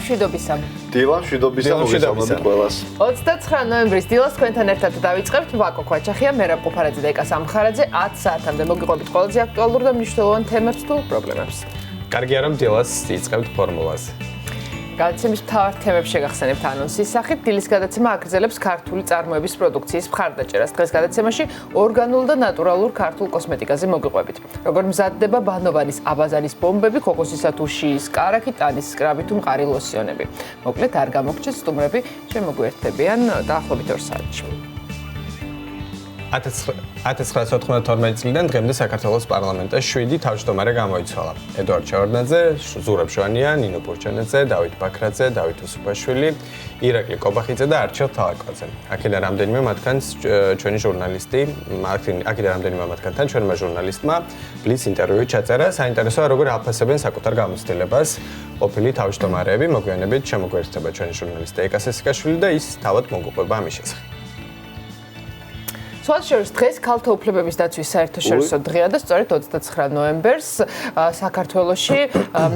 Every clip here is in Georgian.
მშვიდობისა. დილა, მშვიდობისა მოგესალმებით ყველას. 29 ნოემბრის დილას თქვენთან ერთად დავიწყებთ ვაკო ქვაჩახია, მერაბ ყუფარაძე და ეკა სამხარაძე 10 საათამდე მოგიყვებით ყველაზე აქტუალურ და მნიშვნელოვან თემებს თუ პრობლემებს. კარგია რომ დილას იწყებთ ფორმულაზე. გადაცემის მთავარ თემებს შეგახსენებთ ანონსის სახით. დილის გადაცემა აგრძელებს ქართული წარმოების პროდუქციის მხარდაჭერას. დღეს გადაცემაში ორგანულ და ნატურალურ ქართულ კოსმეტიკაზე მოგიყვებით. როგორ მზადდება ბანოვანის აბაზანის ბომბები, ქოქოსისა თუ შიის კარაქი, ტანის სკრაბი თუ მყარი ლოსიონები. მოკლედ არ გამოგჩეთ, სტუმრები შემოგვიერთდებიან დაახლოებით 2 საათში. 1992 წლიდან დღემდე საქართველოს პარლამენტში 7 თავმჯდომარე გამოიცვალა. ედუარდ შევარდნაძე, ზურაბ შვანია, ნინო პურჩანაძე, დავით ბაქრაძე, დავით უსუფაშვილი, ირაკლი კობახიძე და არჩილ თალაკვაძე. აქედან რამდენიმე მათგანთან ჩვენმა ჟურნალისტმა ბლის ინტერვიუ ჩაწერა. საინტერესოა როგორ აფასებენ საკუთარ გამოცდილებას ყოფილი თავმჯდომარეები. მოგვიანებით შემოგვიერთდება ჩვენი ჟურნალისტი ეკა სესიკაშვილი და ის თავად მოგუყვება ამის შესახებ. შორის დღეს ქალთა უფლებების დაცვის საერთაშორისო დღეა და სწორედ 29 ნოემბერს საქართველოში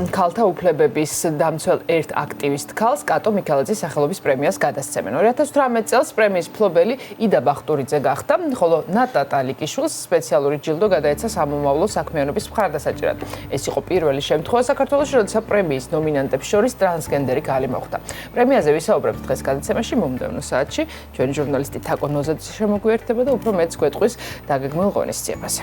ქალთა უფლებების დამცველ ერთ აქტივისტ ქალს კატო მიქელაძის სახელობის პრემიას გადასცემენ. 2018 წელს პრემიის მფლობელი იდა ბახტურიძე გახდა, ხოლო ნატა ტალიკიშვილს სპეციალური ჯილდო გადაეცა სამომავლო საქმიანობის მხარდასაჭერად. ეს იყო პირველი შემთხვევა საქართველოში, როდესაც პრემიის ნომინანტებს შორის ტრანსგენდერი ქალი მოხვდა. პრემიაზე ვისაუბრებთ დღეს გადაცემაში მომდევნო საათში. ჩვენი ჟურნალისტი თაკო ნოზაძე შემოგვიერთდება და უფრო მეც გვეტყვის დაგეგმილ ღონისძიებაზე.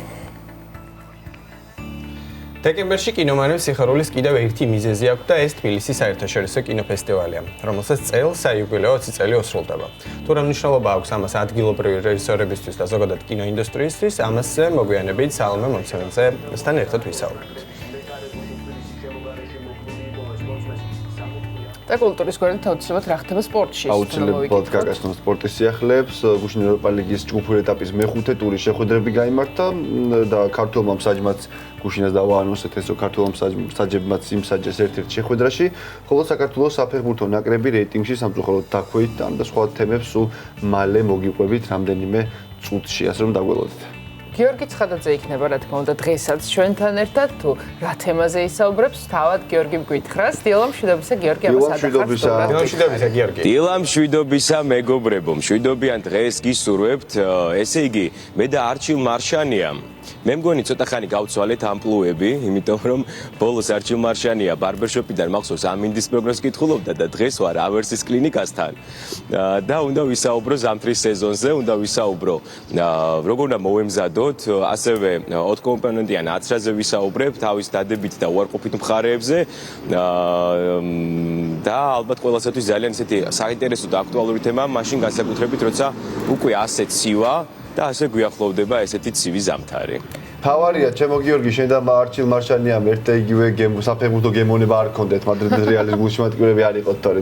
დეკემბერში კინომანვის სიხარულის კიდევ ერთი მიზეზი აქვს და ეს თბილისის საერთაშორისო კინოფესტივალია, რომელსაც წელს საიუბილეო 20 წელი ოსრულდება. თუ რა მნიშვნელობა აქვს ამას ადგილობრივი რეჟისორებისთვის და ზოგადად კინოინდუსტრიისთვის, ამაზე მოგვიანებით სალომე მომცემეძესთან ერთად ვისაუბრებთ. და კულტურის გვერდით აუცილებლად რა ხდება სპორტში. აუცილებლად გაგაცნო სპორტის სიახლეებს, გუშინ ევროპა ლიგის ჯგუფური ეტაპის მეხუთე ტურის შეხვედრები გაიმართა და ქართულმა მსაჯმაც გუშინაც დავაანონსეთ ესო ქართულმა მსაჯებმაც იმსაჯეს ერთ-ერთ შეხვედრაში, ხოლო საქართველოს საფეხბურთო ნაკრები რეიტინგში სამწუხაროდ დაქვეითდა და სხვა თემებს სულ მალე მოგიყვებით რამდენიმე წუთში, ასე რომ დაგველოდეთ. გიორგი ცხადაძე იქნება, რა თქმა უნდა, დღესაც ჩვენთან ერთად, თუ რა თემაზე ისაუბრებს, თავად გიორგი მგვითხრას. დილა მშვიდობისა, გიორგი, დილა მშვიდობისა, გიორგი. დილა მშვიდობისა, მეგობრებო, მშვიდობიან დღეს გისურვებთ. ესე იგი, მე და არჩილ მარშანია მე მგონი ცოტა ხანი გავცვალეთ ამპლუები, იმიტომ რომ ბოლოს არჩილ მარშანია ბარბერშოპიდან მახსოვს ამინდის პროგრამას კითხულობდა და დღეს ვარ ავერსის კლინიკასთან. და უნდა ვისაუბრო ზამთრის სეზონზე, უნდა ვისაუბრო როგორ უნდა მოვემზადოთ, ასევე 4 კომპონენტიან აცრაზე ვისაუბრებ, თავის დადებით და უარყოფით მხარეებზე და ალბათ ყველასათვის ძალიან ისეთი საინტერესო და აქტუალური თემაა, მაშინ განსაკუთრებით, როცა უკვე ასე ცივა და ასე გვიახლოვდება ესეთი ცივი ზამთარი. თავარია, ჩემო გიორგი, შენ და არჩილ მარშანიამ ერთ და იგივე საფეხბურთო გემოვნება არ გქონდეთ, მადრიდის რეალის გულშემატკივრები არ იყოთ, თორე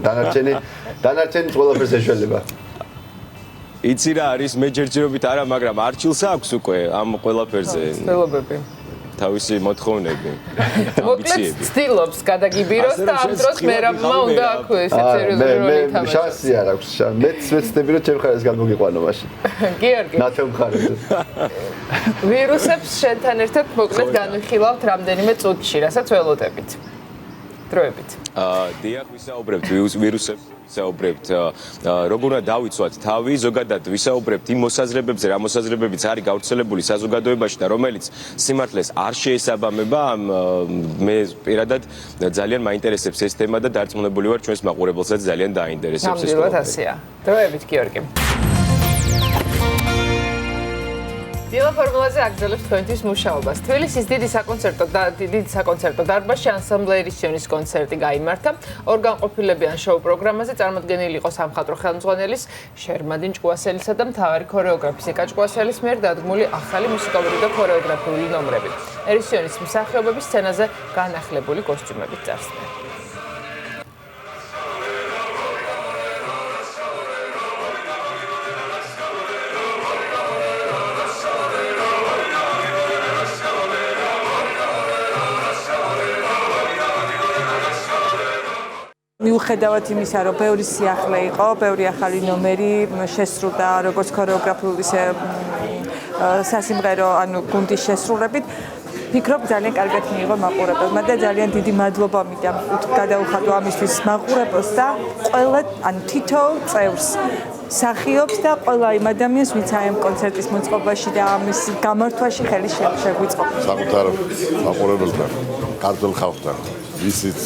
დანარჩენი ყველაფერს ეშველება. იცი რა არის, მე ჯერჯერობით არა, მაგრამ არჩილს აქვს უკვე ამ ყველაფერზე. ცდილობები. თავისი მოთხოვნები. მოკლედ ცდილობს გადაგიბიროს და ამ დროს მერაბმა უნდა აქვს ესეთ სერიოზული როლი ითამაშოს. შანსი არ აქვს, მეც ვეცდები რომ ჩემ მხარეს გამოგიყვანო მაშინ. გიორგი. ნათელ მხარეზე. ვირუსებს შენთან ერთად მოკლედ განვიხილავთ რამდენიმე წუთში, რასაც ველოდებით. დროებით. დიახ, ვისაუბრებთ ვირუსებს. ვისაუბრებთ როგორ უნდა დავიცვათ თავი, ზოგადად ვისაუბრებთ იმ მოსაზრებებზე, რა მოსაზრებებიც არის გავრცელებული საზოგადოებაში და რომელიც სიმართლეს არ შეესაბამება, მე პირადად ძალიან მაინტერესებს ეს თემა და დარწმუნებული ვარ ჩვენს მაყურებელსაც ძალიან დაინტერესებს ეს თემა. ნამდვილად ასეა. დროებით, გიორგი. დილა ფორმულაზე აგრძელებს თქვენთვის მუშაობას. თბილისის დიდი საკონცერტო დარბაზში ანსამბლ ერისიონის კონცერტი გაიმართა. ორგანყოფილებიან შოუ პროგრამაზე წარმოდგენილი იყო სამხატვრო ხელმძღვანელის შერმადინ ჭკუასელისა და მთავარი ქორეოგრაფის ეკა ჭკუასელის მიერ დადგმული ახალი მუსიკალური და ქორეოგრაფიული ნომრები. ერისიონის მსახიობები სცენაზე განახლებული კოსტიუმებით წარსდნენ. მიუხედავად იმისა, რომ ბევრი სიახლე იყო, ბევრი ახალი ნომერი შესრულდა როგორც ქორეოგრაფიული სასიმღერო, ანუ გუნდის შესრულებით, ფიქრობ ძალიან კარგად მიიღო მაყურებელმა და ძალიან დიდი მადლობა მიდამ გადაუხადო ამისთვის მაყურებელს და ყველა ანუ თითოეულ წევრს სახიობს და ყველა იმ ადამიანს ვინც აი ამ კონცერტის მოწყობაში და ამის გამართვაში ხელი შეგვიწყო. საკუთარ მაყურებელთან, ქართულ ხალხთან, ისიც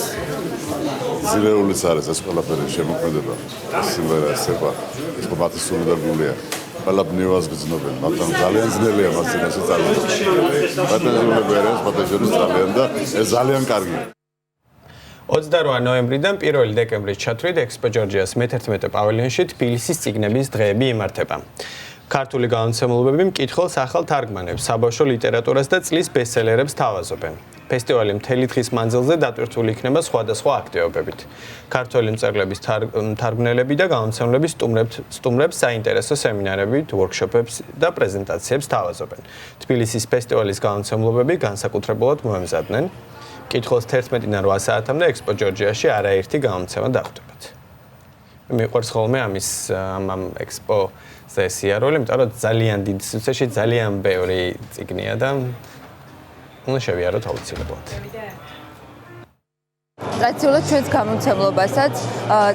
ზირეულიც არის ეს ყველაფერი შემოქმედება. სიმღერა ესება, ეს მათი სული და გულია. ყველა ბნევას გრძნობენ, მაგრამ ძალიან ძნელია მას წინაშე წარდგენა. პატეჟურები არის, პატეჟურის ძალიან და ეს ძალიან კარგია. 28 ნოემბრიდან 1 დეკემბრის ჩათვლით ექსპო ჯორჯიას მე-11 პავილიონში თბილისის წიგნების დღეები იმართება. ქართული გამოცემულობები მკითხველს ახალ თარგმანებს, საბავშვო ლიტერატურას და წლის ბესტსელერებს თავაზობენ. ფესტივალი მთელი დღის მანძილზე დატვირთული იქნება სხვადასხვა აქტივობებით. ქართველი მწერლების თარგმნელები და გამომცემლების სტუმრებს საინტერესო სემინარებით, ვორქშოპებს და პრეზენტაციებს თავაზობენ. თბილისის ფესტივალის გამომცემლობები განსაკუთრებულად მოემზადნენ. მკითხველს 11-დან 8 საათამდე ექსპო ჯორჯიაში არაერთი გამოცემა დახვდებათ. მიყვარს ხოლმე ამის ამ ექსპოზე სიარული, იმიტომ რომ ძალიან დიდ სივრცეში ძალიან ბევრი წიგნია და უნდა შევიაროთ აუცილებლად. ტრადიციულად ჩვენს გამომცემლობასაც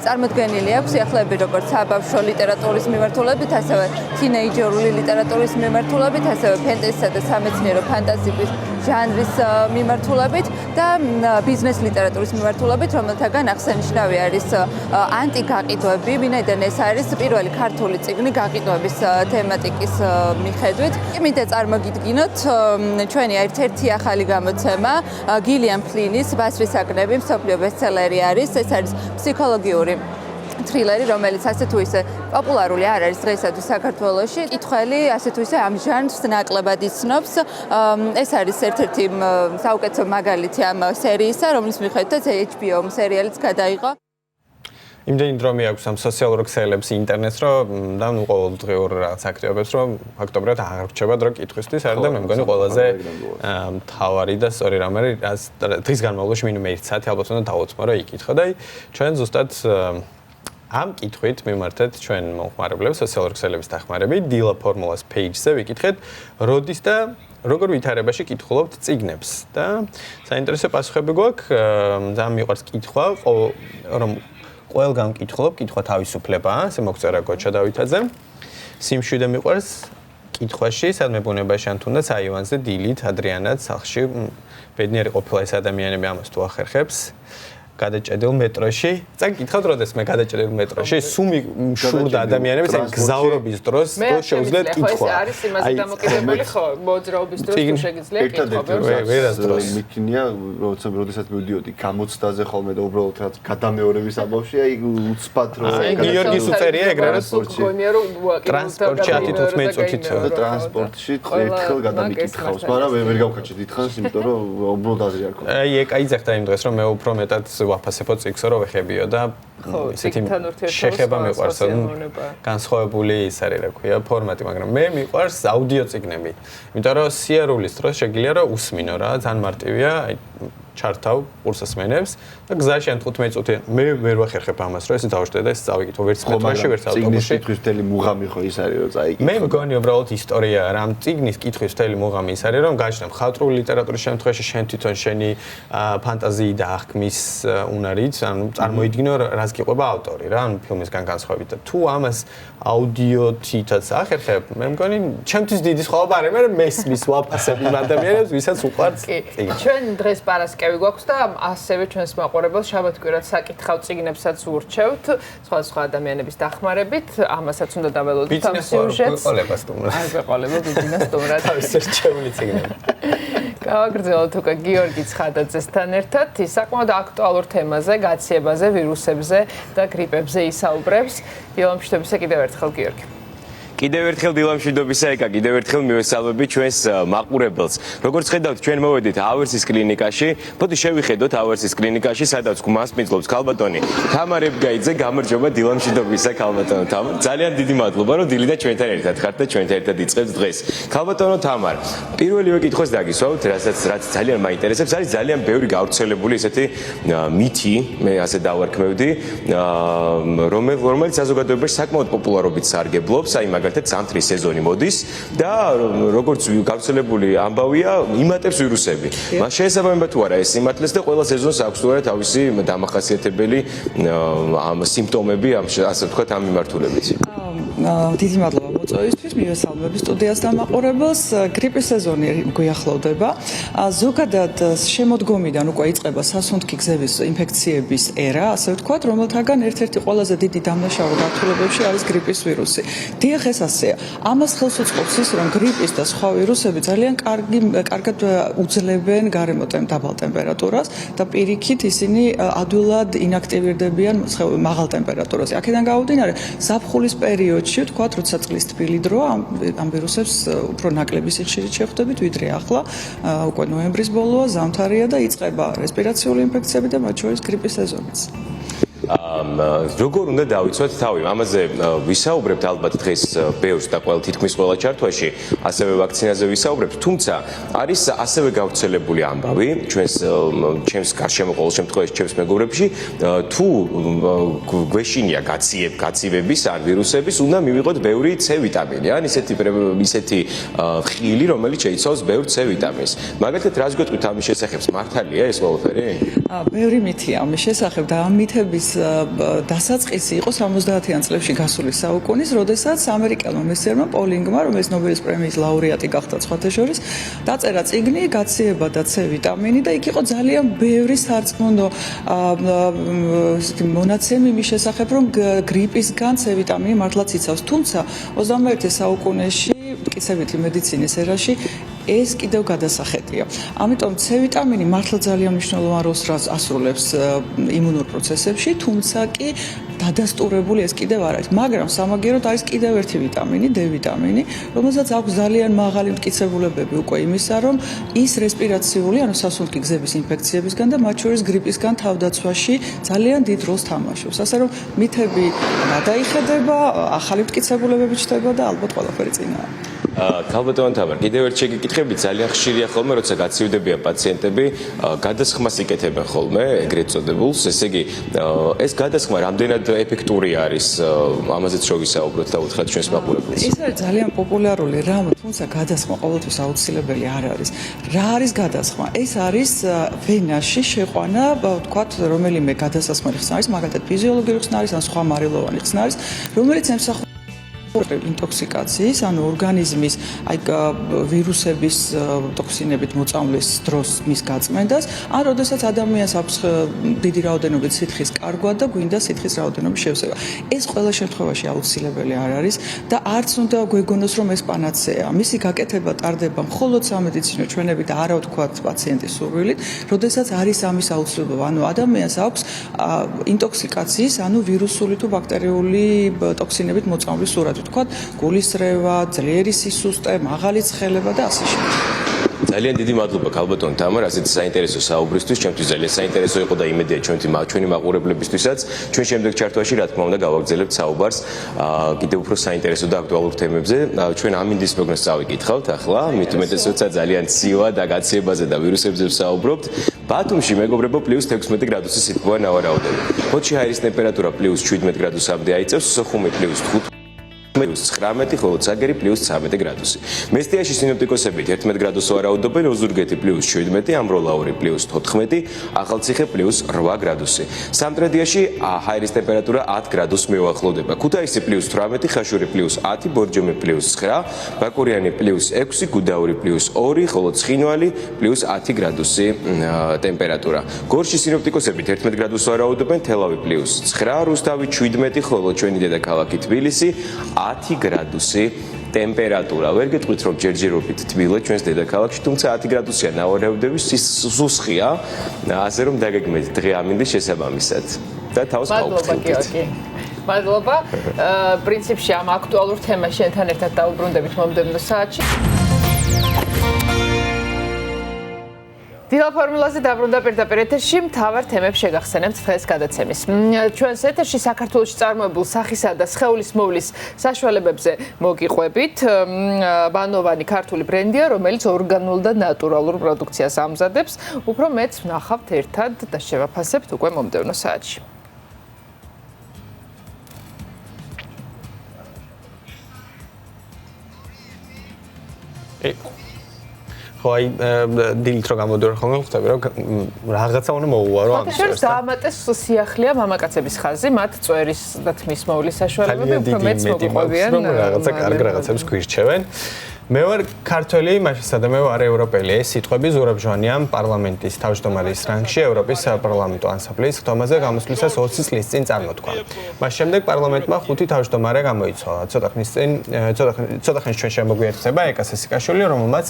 წარმოდგენილი აქვს სიახლეები როგორც საბავშვო ლიტერატურის მიმართულებით, ასევე თინეიჯერული ლიტერატურის მიმართულებით, ასევე ფენტეზისა და სამეცნიერო ფანტასტიკის ჟანრის მიმართულებით და ბიზნეს ლიტერატურის მიმართულებით, რომელთაგან აღსანიშნავი არის ანტიგაყიდვები, ვინაიდან ეს არის პირველი ქართული წიგნი გაყიდვების თემატიკის მიხედვით. მინდა წარმოგიდგინოთ ჩვენი ერთ-ერთი ახალი გამოცემა, გილიამ ფლინის „ვასრის აკნები“ მსოფლიო ბესტსელერი არის. ეს არის ფსიქოლოგიური თრილერი, რომელიც ასე თუ ისე პოპულარული არ არის დღეისათვის საქართველოში. კითხველი ასე თუ ისე ამ ჟანრს ნაკლებად იცნობს. ეს არის ერთ-ერთი საუკეთესო მაგალითი ამ სერიისა, რომლის მიხედვითაც HBO სერიალიც გადაიღო. იმდენი დრო მიაქვს ამ სოციალურ ქსელებს ინტერნეტს, რომ და ნუ ყოველდღიურ რაღაც აქტივობებს, რომ ფაქტობრივად აღარ რჩება დრო კითხვისთვის, არის და მე მგონი ყველაზე მთავარი და სწორი რამ არის, დღის განმავლობაში მინიმუმ 1 საათი ალბათ უნდა დავუწყო, რომ იკითხო და ჩვენ ზუსტად ამ კითხვით მიმართეთ ჩვენ მომხმარებლებს სოციალურ ქსელების დახმარებით, დილა ფორმულას page-ზე ვიკითხეთ, როდის და როგორ ვითარებაში კითხულობთ წიგნებს და საინტერესო პასუხები გვაქვს, ძალიან მიყვარს კითხვა, რომ ყველგან ვკითხულობ, კითხვა თავისუფლებაა, ესე მოგწერა გოჩა დავითაძემ. სიმშვიდე მიყვარს კითხვაში, სადმე ბუნებაში ან თუნდაც აივანზე დილით, ადრიანად, სახლში ბედნიერი ყოფილა ეს ადამიანები ამას თუ ახერხებს. გადაჭედილ მეტროში. წაკითხავთ, როდეს მე გადაჭედილ მეტროში, სუმი მშურდა ადამიანებს აი გზავრობის დროს შეუძლიათ კითხვა. ეს არის იმაზე დამოკიდებული ხო, მოძრაობის დროს თუ შეგიძლია კითხვა. ვერასდროს მიქნია, როდესაც მივდიოდი გამოცდაზე ხოლმე და უბრალოდ რაც გადამეორების ამბავში, აი უცბად რომ გიორგის უწერია ეგრე რომ გონია რომ ტრანსპორტში 10-15 წუთით ტრანსპორტში ერთხელ გადამიკითხავს, მაგრამ ვერ გავხაჩე დიდხანს, იმიტომ რომ უბრალოდ აზრი არ ქონდა. აი კაიძახდა იმ დღეს რომ მე უფრო მეტად ვაფასებო წიგნს რომ ვეხებიო და ისეთი შეხება მიყვარს განსხვავებული ის არის რა ქვია ფორმატი, მაგრამ მე მიყვარს აუდიო წიგნები. იმიტომ რომ სიარულის დროს შეგიძლია რომ უსმინო რა, ძალიან მარტივია, აი ჩართავ კურსასმენებს და გზაში ან 15 წუთი მე ვერ ვახერხებ ამას რომ ესე დავშტე და ეს წავიკითხო ვერც მეტროში ვერც ავტობუსში. წიგნის კითხვის მთელი მუღამი ხო ის არის რომ წაიკითხო. მე მგონი უბრალოდ ისტორია რა ამ წიგნის კითხვის მთელი მუღამი ის არის რომ გაჩნდა მხატვრული ლიტერატურის შემთხვევაში შენ თვითონ შენი ფანტაზიი და აღქმის უნარით ანუ წარმოიდგინო რას გიყვება ავტორი რა ანუ ფილმისგან განსხვავებით და თუ ამას აუდიოთითაც ახერხებ მე მგონი ჩემთვის დიდი სხვაობა არის მე მესმის ვაფასებ იმ ადამიანებს ვისაც უყვარს წიგნი. ჩვენ დღეს პარასკევი გვაქვს და ასევე ჩვენს მაყურებელს შაბათ-კვირად საკითხავ წიგნებსაც ურჩევთ სხვადასხვა ადამიანების დახმარებით ამასაც უნდა დაველოდოთ ამ სიუჟეტს. არ გვეყოლება ბიზნეს სტუმრად თავის რჩეული წიგნები. გავაგრძელოთ უკვე გიორგი ცხადაძესთან ერთად ის საკმაოდ აქტუალურ თემაზე, გაციებაზე, ვირუსებზე და გრიპებზე ისაუბრებს. დილამშვიდობისა კიდევ ერთხელ გიორგი. კიდევ ერთხელ დილამშვიდობისა ეკა, კიდევ ერთხელ მივესალმებით ჩვენს მაყურებელს. როგორც ხედავთ, ჩვენ მოვედით ავერსის კლინიკაში. მოდი შევიხედოთ ავერსის კლინიკაში, სადაც გმასპინძლობს ქალბატონი თამარ ებგაიძე. გამარჯობა დილამშვიდობისა ქალბატონო თამარ. ძალიან დიდი მადლობა, რომ დილიდან ჩვენთან ერთად ხართ და ჩვენთან ერთად იწყებთ დღეს. ქალბატონო თამარ, პირველივე კითხვას დაგისვავთ, რაც ძალიან მაინტერესებს, არის ძალიან ბევრი გავრცელებული ესეთი მითი, მე ასე დავარქმევდი, რომელიც საზოგადოებაში საკმაოდ პოპულარობით სარგებლობს, აი მაგალითად ზამთრის სეზონი მოდის და როგორც გავრცელებული ამბავია, იმატებს ვირუსები. მას შეესაბამება თუ არა ეს სიმართლეს და ყველა სეზონს აქვს თუ არა თავისი დამახასიათებელი ამ სიმპტომები, ასე ვთქვათ, ამ მიმართულებით. დიდი მადლობა მოწვევისთვის, მივესალმები სტუდიას და მაყურებელს. გრიპის სეზონი გვიახლოვდება. ზოგადად შემოდგომიდან უკვე იწყება სასუნთქი გზების ინფექციების ერა, ასე ვთქვათ, რომელთაგან ერთ-ერთი ყველაზე დიდი დამნაშავე გართულებებში არის გრიპის ვირუსი. დიახ, ეს ასეა. ამას ხელს უწყობს ის, რომ გრიპის და სხვა ვირუსები ძალიან კარგად უძლებენ გარემო დაბალ ტემპერატურას და პირიქით ისინი ადვილად ინაქტივირდებიან მაღალ ტემპერატურაზე. აქედან გამომდინარე, ზაფხულის პერიოდში, ვთქვათ, როცა წყლის თბილი დრო, ამ ვირუსებს უფრო ნაკლები სიხშირით შეხვდებით, ვიდრე ახლა, უკვე ნოემბრის ბოლოა, ზამთარია და იწყება რესპირაციული ინფექციები და მათ შორის გრიპის სეზონიც. როგორ უნდა დავიცვათ თავი? ამაზე ვისაუბრებთ ალბათ დღეს ბევრს და თითქმის ყველა ჩართვაში, ასევე ვაქცინაზე ვისაუბრებთ, თუმცა არის ასევე გავრცელებული ამბავი ჩემს გარშემო ყოველ შემთხვევაში ჩემს მეგობრებში, თუ გვეშინია გაცივების ან ვირუსების, უნდა მივიღოთ ბევრი C ვიტამინი, ან ისეთი ხილი, რომელიც შეიცავს ბევრ C ვიტამინს. მაგალითად, რას გეტყვით ამის შესახებ? მართალია ეს ყველაფერი? ბევრი მითია ამის შესახებ და ამ მითების დასაწყისი იყო 70-იან წლებში გასული საუკუნის, როდესაც ამერიკელმა მეცნიერმა პოლინგმა, რომელიც ნობელის პრემიის ლაურეატი გახდა სხვათა შორის, დაწერა წიგნი გაციება და C ვიტამინი და იქ იყო ძალიან ბევრი სარწმუნო მონაცემი იმის შესახებ, რომ გრიპისგან C ვიტამინი მართლაც იცავს. თუმცა 21 საუკუნეში მტკიცებითი მედიცინის ერაში ეს კიდევ გადასახადია. ამიტომ C ვიტამინი მართლა ძალიან მნიშვნელოვან როლს ასრულებს იმუნურ პროცესებში, თუმცა კი დადასტურებული ეს კიდევ არ არის. მაგრამ სამაგიეროდ არის კიდევ ერთი ვიტამინი, D ვიტამინი, რომელსაც აქვს ძალიან მაღალი მტკიცებულებები უკვე იმისა, რომ ის რესპირაციული, ანუ სასუნთქი გზების ინფექციებისგან და მათ შორის გრიპისგან თავდაცვაში ძალიან დიდ როლს თამაშობს. ასე რომ მითები გადაიხედება, ახალი მტკიცებულებები ჩნდება და ალბათ ყველაფერი წინაა. ქალბატონ თამარ, კიდევ ერთ შეგეკითხები ძალიან ხშირია ხოლმე, როცა გაცივდებიან პაციენტები, გადასხმას იკეთებენ ხოლმე, ეგრეთ წოდებულს, ესე იგი, ეს გადასხმა რამდენად ეფექტური არის, ამაზეც რო ვისაუბროთ და უთხრათ ჩვენს მაყურებელს. ეს არის ძალიან პოპულარული რამ, თუმცა გადასხმა ყოველთვის აუცილებელი არ არის. რა არის გადასხმა? ეს არის ვენაში შეყვანა, ვთქვათ, რომელიმე გადასასხმელი ხსნარის, მაგალითად ფიზიოლოგიური ხსნარის ან სხვა მარილოვანი ხსნარის, რომელიც ემსახურება ინტოქსიკაციის, ანუ ორგანიზმის ვირუსების ტოქსინებით მოწამვლის დროს მის გაწმენდას, ან როდესაც ადამიანს აქვს დიდი რაოდენობით სითხის კარგვა და გვინდა სითხის რაოდენობის შევსება. ეს ყველა შემთხვევაში აუცილებელი არ არის და არც უნდა გვეგონოს, რომ ეს პანაცეა. მისი გაკეთება ტარდება მხოლოდ სამედიცინო ჩვენებით და არა ვთქვათ პაციენტის სურვილით, როდესაც არის ამის აუცილებლობა. ანუ ადამიანს აქვს ინტოქსიკაციის, ანუ ვირუსული თუ ბაქტერიული ტოქსინებით მოწამვლის სურათი. ვთქვათ, გულისრევა, ძლიერი სისუსტე, მაღალი ცხელება და ასე შემდეგ. ძალიან დიდი მადლობა ქალბატონ თამარ, ასეთი საინტერესო საუბრისთვის, ჩემთვის ძალიან საინტერესო იყო და იმედია ჩვენი მაყურებლებისთვისაც. ჩვენ შემდეგ ჩართვაში, რა თქმა უნდა, გავაგრძელებთ საუბარს კიდევ უფრო საინტერესო და აქტუალურ თემებზე. ჩვენ ამინდის პროგნოზს წავიკითხავთ ახლა, მით უმეტეს როცა ძალიან ცივა და გაციებაზე და ვირუსებზე ვსაუბრობთ. ბათუმში მეგობრებო +16 გრადუსი სითბოა ნავარაუდები. ფოთში ჰაერის ტემპერატურა +17 გრადუსამდე აიწევს, სოხუმი +5 -19, ხოლო ცაგერი +13 გრადუსი. მესტიაში სინოპტიკოსები 11 გრადუსს ვარაუდობენ, ოზურგეთი +17, ამბროლაური +14, ახალციხე +8 გრადუსი. სამტრედიაში ჰაერის ტემპერატურა 10 გრადუსს მიუახლოვდება. ქუთაისი +18, ხაშური +10, ბორჯომი +9, ბაკურიანი +6, გუდაური +2, ხოლო ცხინვალი +10 გრადუსი ტემპერატურა. გორში სინოპტიკოსები 11 გრადუსს ვარაუდობენ, თელავი +9, რუსთავი 17, ხოლო ჩვენი დედაქალაქი თბილისი 10 გრადუსი ტემპერატურა. ვერ გეტყვით რომ ჯერჯერობით თბილა ჩვენს დედაქალაქში, თუმცა 10 გრადუსია ნავარაუდები, სუსხია, ასე რომ დაგეგმეთ დღე ამინდის შესაბამისად და თავს გავუფრთხილდით. მადლობა. პრინციპში ამ აქტუალურ თემას შენთან ერთად დაუბრუნდებით მომდევნო საათში. დილა ფორმულაზე დაბრუნდა პირდაპირ ეთერში, მთავარ თემებს შეგახსენებთ დღეს გადაცემის. ჩვენს ეთერში საქართველოში წარმოებულ სახისა და სხეულის მოვლის საშუალებებზე მოგიყვებით. ბანოვანი ქართული ბრენდია, რომელიც ორგანულ და ნატურალურ პროდუქციას ამზადებს. უფრო მეც ვნახავთ ერთად და შევაფასებთ უკვე მომდევნო საათში. სახი. ხო, აი დილით რო გამოდიოდი ხოლმე ხვდები რომ რაღაცა უნდა მოუვარო ამის შორის დაამატეს სიახლეა მამაკაცების ხაზი, მათ წვერის და თმის მოვლის საშუალებები უფრო მეც მოყვებიან. რაღაცა კარგ რაღაცებს გვირჩევენ. მე ვარ ქართველი, მაშინ სადამე ვარ ევროპელი. ეს სიტყვები ზურაბჟვანია პარლამენტის თავმჯდომარის რანგში ევროპის საპარლამენტო ანსამბლეის ხდომაზე გამოსვლისას 20 წლის წინ წარმოთქვა. მას შემდეგ პარლამენტმა 5 თავმჯდომარე გამოიცვალა. ცოტა ხნის ჩვენ შემოგვიერთდება ეკა სესიკაშვილი, რომელმაც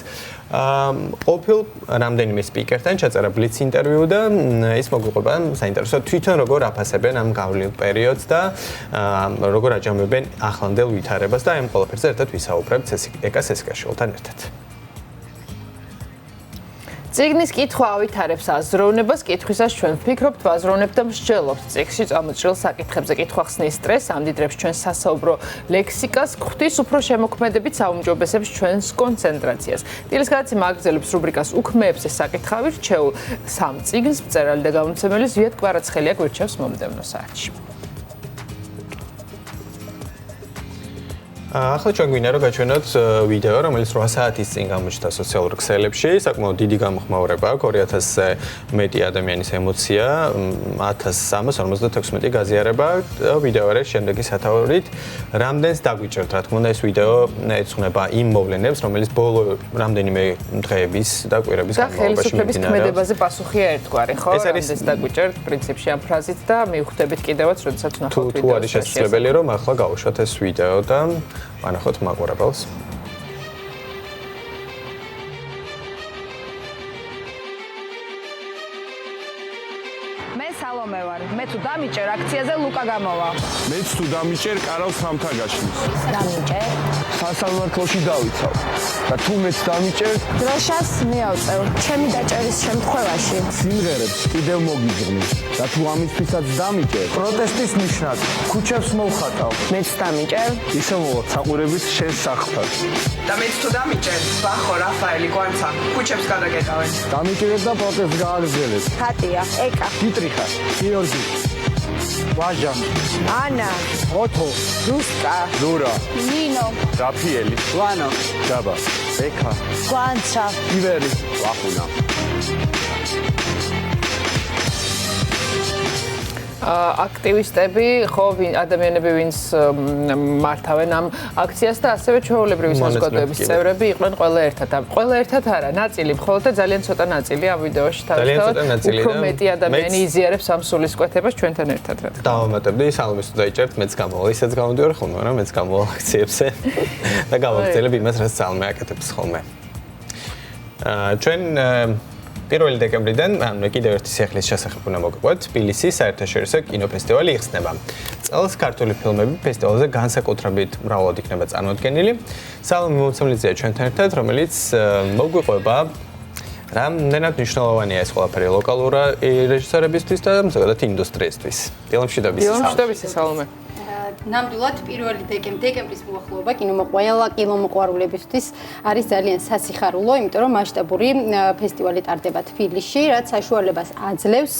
ყოფილ რამდენიმე სპიკერთან ჩაწერა ბლიც ინტერვიუ და ის მოგვიყვება საინტერესო თვითონ როგორ აფასებენ ამ გავლილ პერიოდს და როგორ აჯამებენ ახლანდელ ვითარებას და ამ ყველაფერზე ერთად ვისაუბრებთ ეკა სესიკაშვილთან ერთად. წიგნის კითხვა ავითარებს აზროვნებას, კითხვისას ჩვენ ვფიქრობთ, ვაზროვნებთ და მსჯელობთ. წიგნში წამოჭრილ საკითხებზე კითხვა ხსნის სტრესს, ამდიდრებს ჩვენ სასაუბრო ლექსიკას, ღვთის უფრო შემოქმედებით საუმჯობესებს ჩვენს კონცენტრაციას. დილის გადაცემა აგრძელებს რუბრიკას უქმეებს ეს საკითხავი, რჩეულ სამ წიგნს მწერალი და გამომცემელი ზვიად კვარაცხელია გვერდჩევს მომდევნო საათში. ახლა ჩვენ გვინდა რომ გაჩვენოთ ვიდეო, რომელიც 8 საათის წინ გამოჩნდა სოციალურ ქსელებში. საკმაოდ დიდი გამოხმაურება აქვს, 2000-ზე მეტი ადამიანის ემოცია, 1356 გაზიარება და ვიდეო არის შემდეგი სათაურით. რამდენს დაგვიჭერთ, რა თქმა უნდა, ეს ვიდეო ეძღვნება იმ მოვლენებს, რომელიც ბოლო რამდენიმე დღეების და კვირების განმავლობაში მიმდინარეობს. და ხელისუფლების ქმედებაზე პასუხია ერთგვარი, ხო? რამდენს დაგვიჭერთ პრინციპში ამ ფრაზით და მივხვდებით კიდევაც, როდესაც ვნახავთ ვიდეოს. თუ არის შესაძლებელი რომ ახლა გავუშვათ ეს ვიდეო და ვანახოთ მაყურებელს. მე სალომე ვარ. მე თუ დამიჭერ აქციაზე ლუკა გამოვა. მეც თუ დამიჭერ კარავს სამთაგაშლის. დამიჭერ. სასამართლოში დავიცავ. და თუ მეც დამიჭერ, დროშას მიავწევ. ჩემი დაჭერის შემთხვევაში. სიმღერებს კიდევ მოგიძღვნი. და თუ ამისთვისაც დამიჭერ, პროტესტის ნიშნად ქუჩებს მოვხატავ. მეც დამიჭერ. ისე მოვალ საყვირებით შენ სახლთან. და მეც თუ დამიჭერ, ბახო რაფაელი კვანცა ქუჩებს გადაგეტავენ. დამიჭერებ და პროტესტს გააგრძელებ. ხატია, ეკა. გიტრიხა, გიორგი. ვაჟა, ანა, ოთო, რუსკა, ლურა, ნინო, რაფიელი, ვანო, ჯაბა, ეკა, კვანცა, ივერი, ვახუნა. აქტივისტები, ხო, ადამიანები, ვინც მართავენ ამ აქციას და ასევე ჩვეულებრივი საზოგადოების წევრები იყვნენ ყველა ერთად. ყველა ერთად არა, ნაწილი მხოლოდ და ძალიან ცოტა ნაწილი ამ ვიდეოში თავისთავად უფრო მეტი ადამიანი იზიარებს ამ სულისკვეთებას ჩვენთან ერთად. დავამატებდი, სალომეს თუ დაიჭერთ, მეც გამოვალ, ისეც გამოდიოდი ხოლმე, მაგრამ მეც გამოვალ აქციებზე და გავაგრძელებ იმას, რაც სალომე აკეთებს ხოლმე. ჩვენ 1 დეკემბრიდან, ანუ კიდევ ერთი სიახლის შესახებ უნდა მოგყვეთ, თბილისის საერთაშორისო კინოფესტივალი იხსნება. წელს ქართული ფილმები ფესტივალზე განსაკუთრებით მრავლად იქნება წარმოდგენილი. სალომე მომცემლიძეა ჩვენთან ერთად, რომელიც მოგვიყვება რამდენად მნიშვნელოვანია ეს ყველაფერი ლოკალური რეჟისორებისთვის და ზოგადად ინდუსტრიისთვის. დილამშვიდობისა სალომე. ნამდვილად 1 დეკემბრის მოახლოება კინომოყვარულებისთვის არის ძალიან სასიხარულო, იმიტომ რომ მასშტაბური ფესტივალი ტარდება თბილისში, რაც საშუალებას აძლევს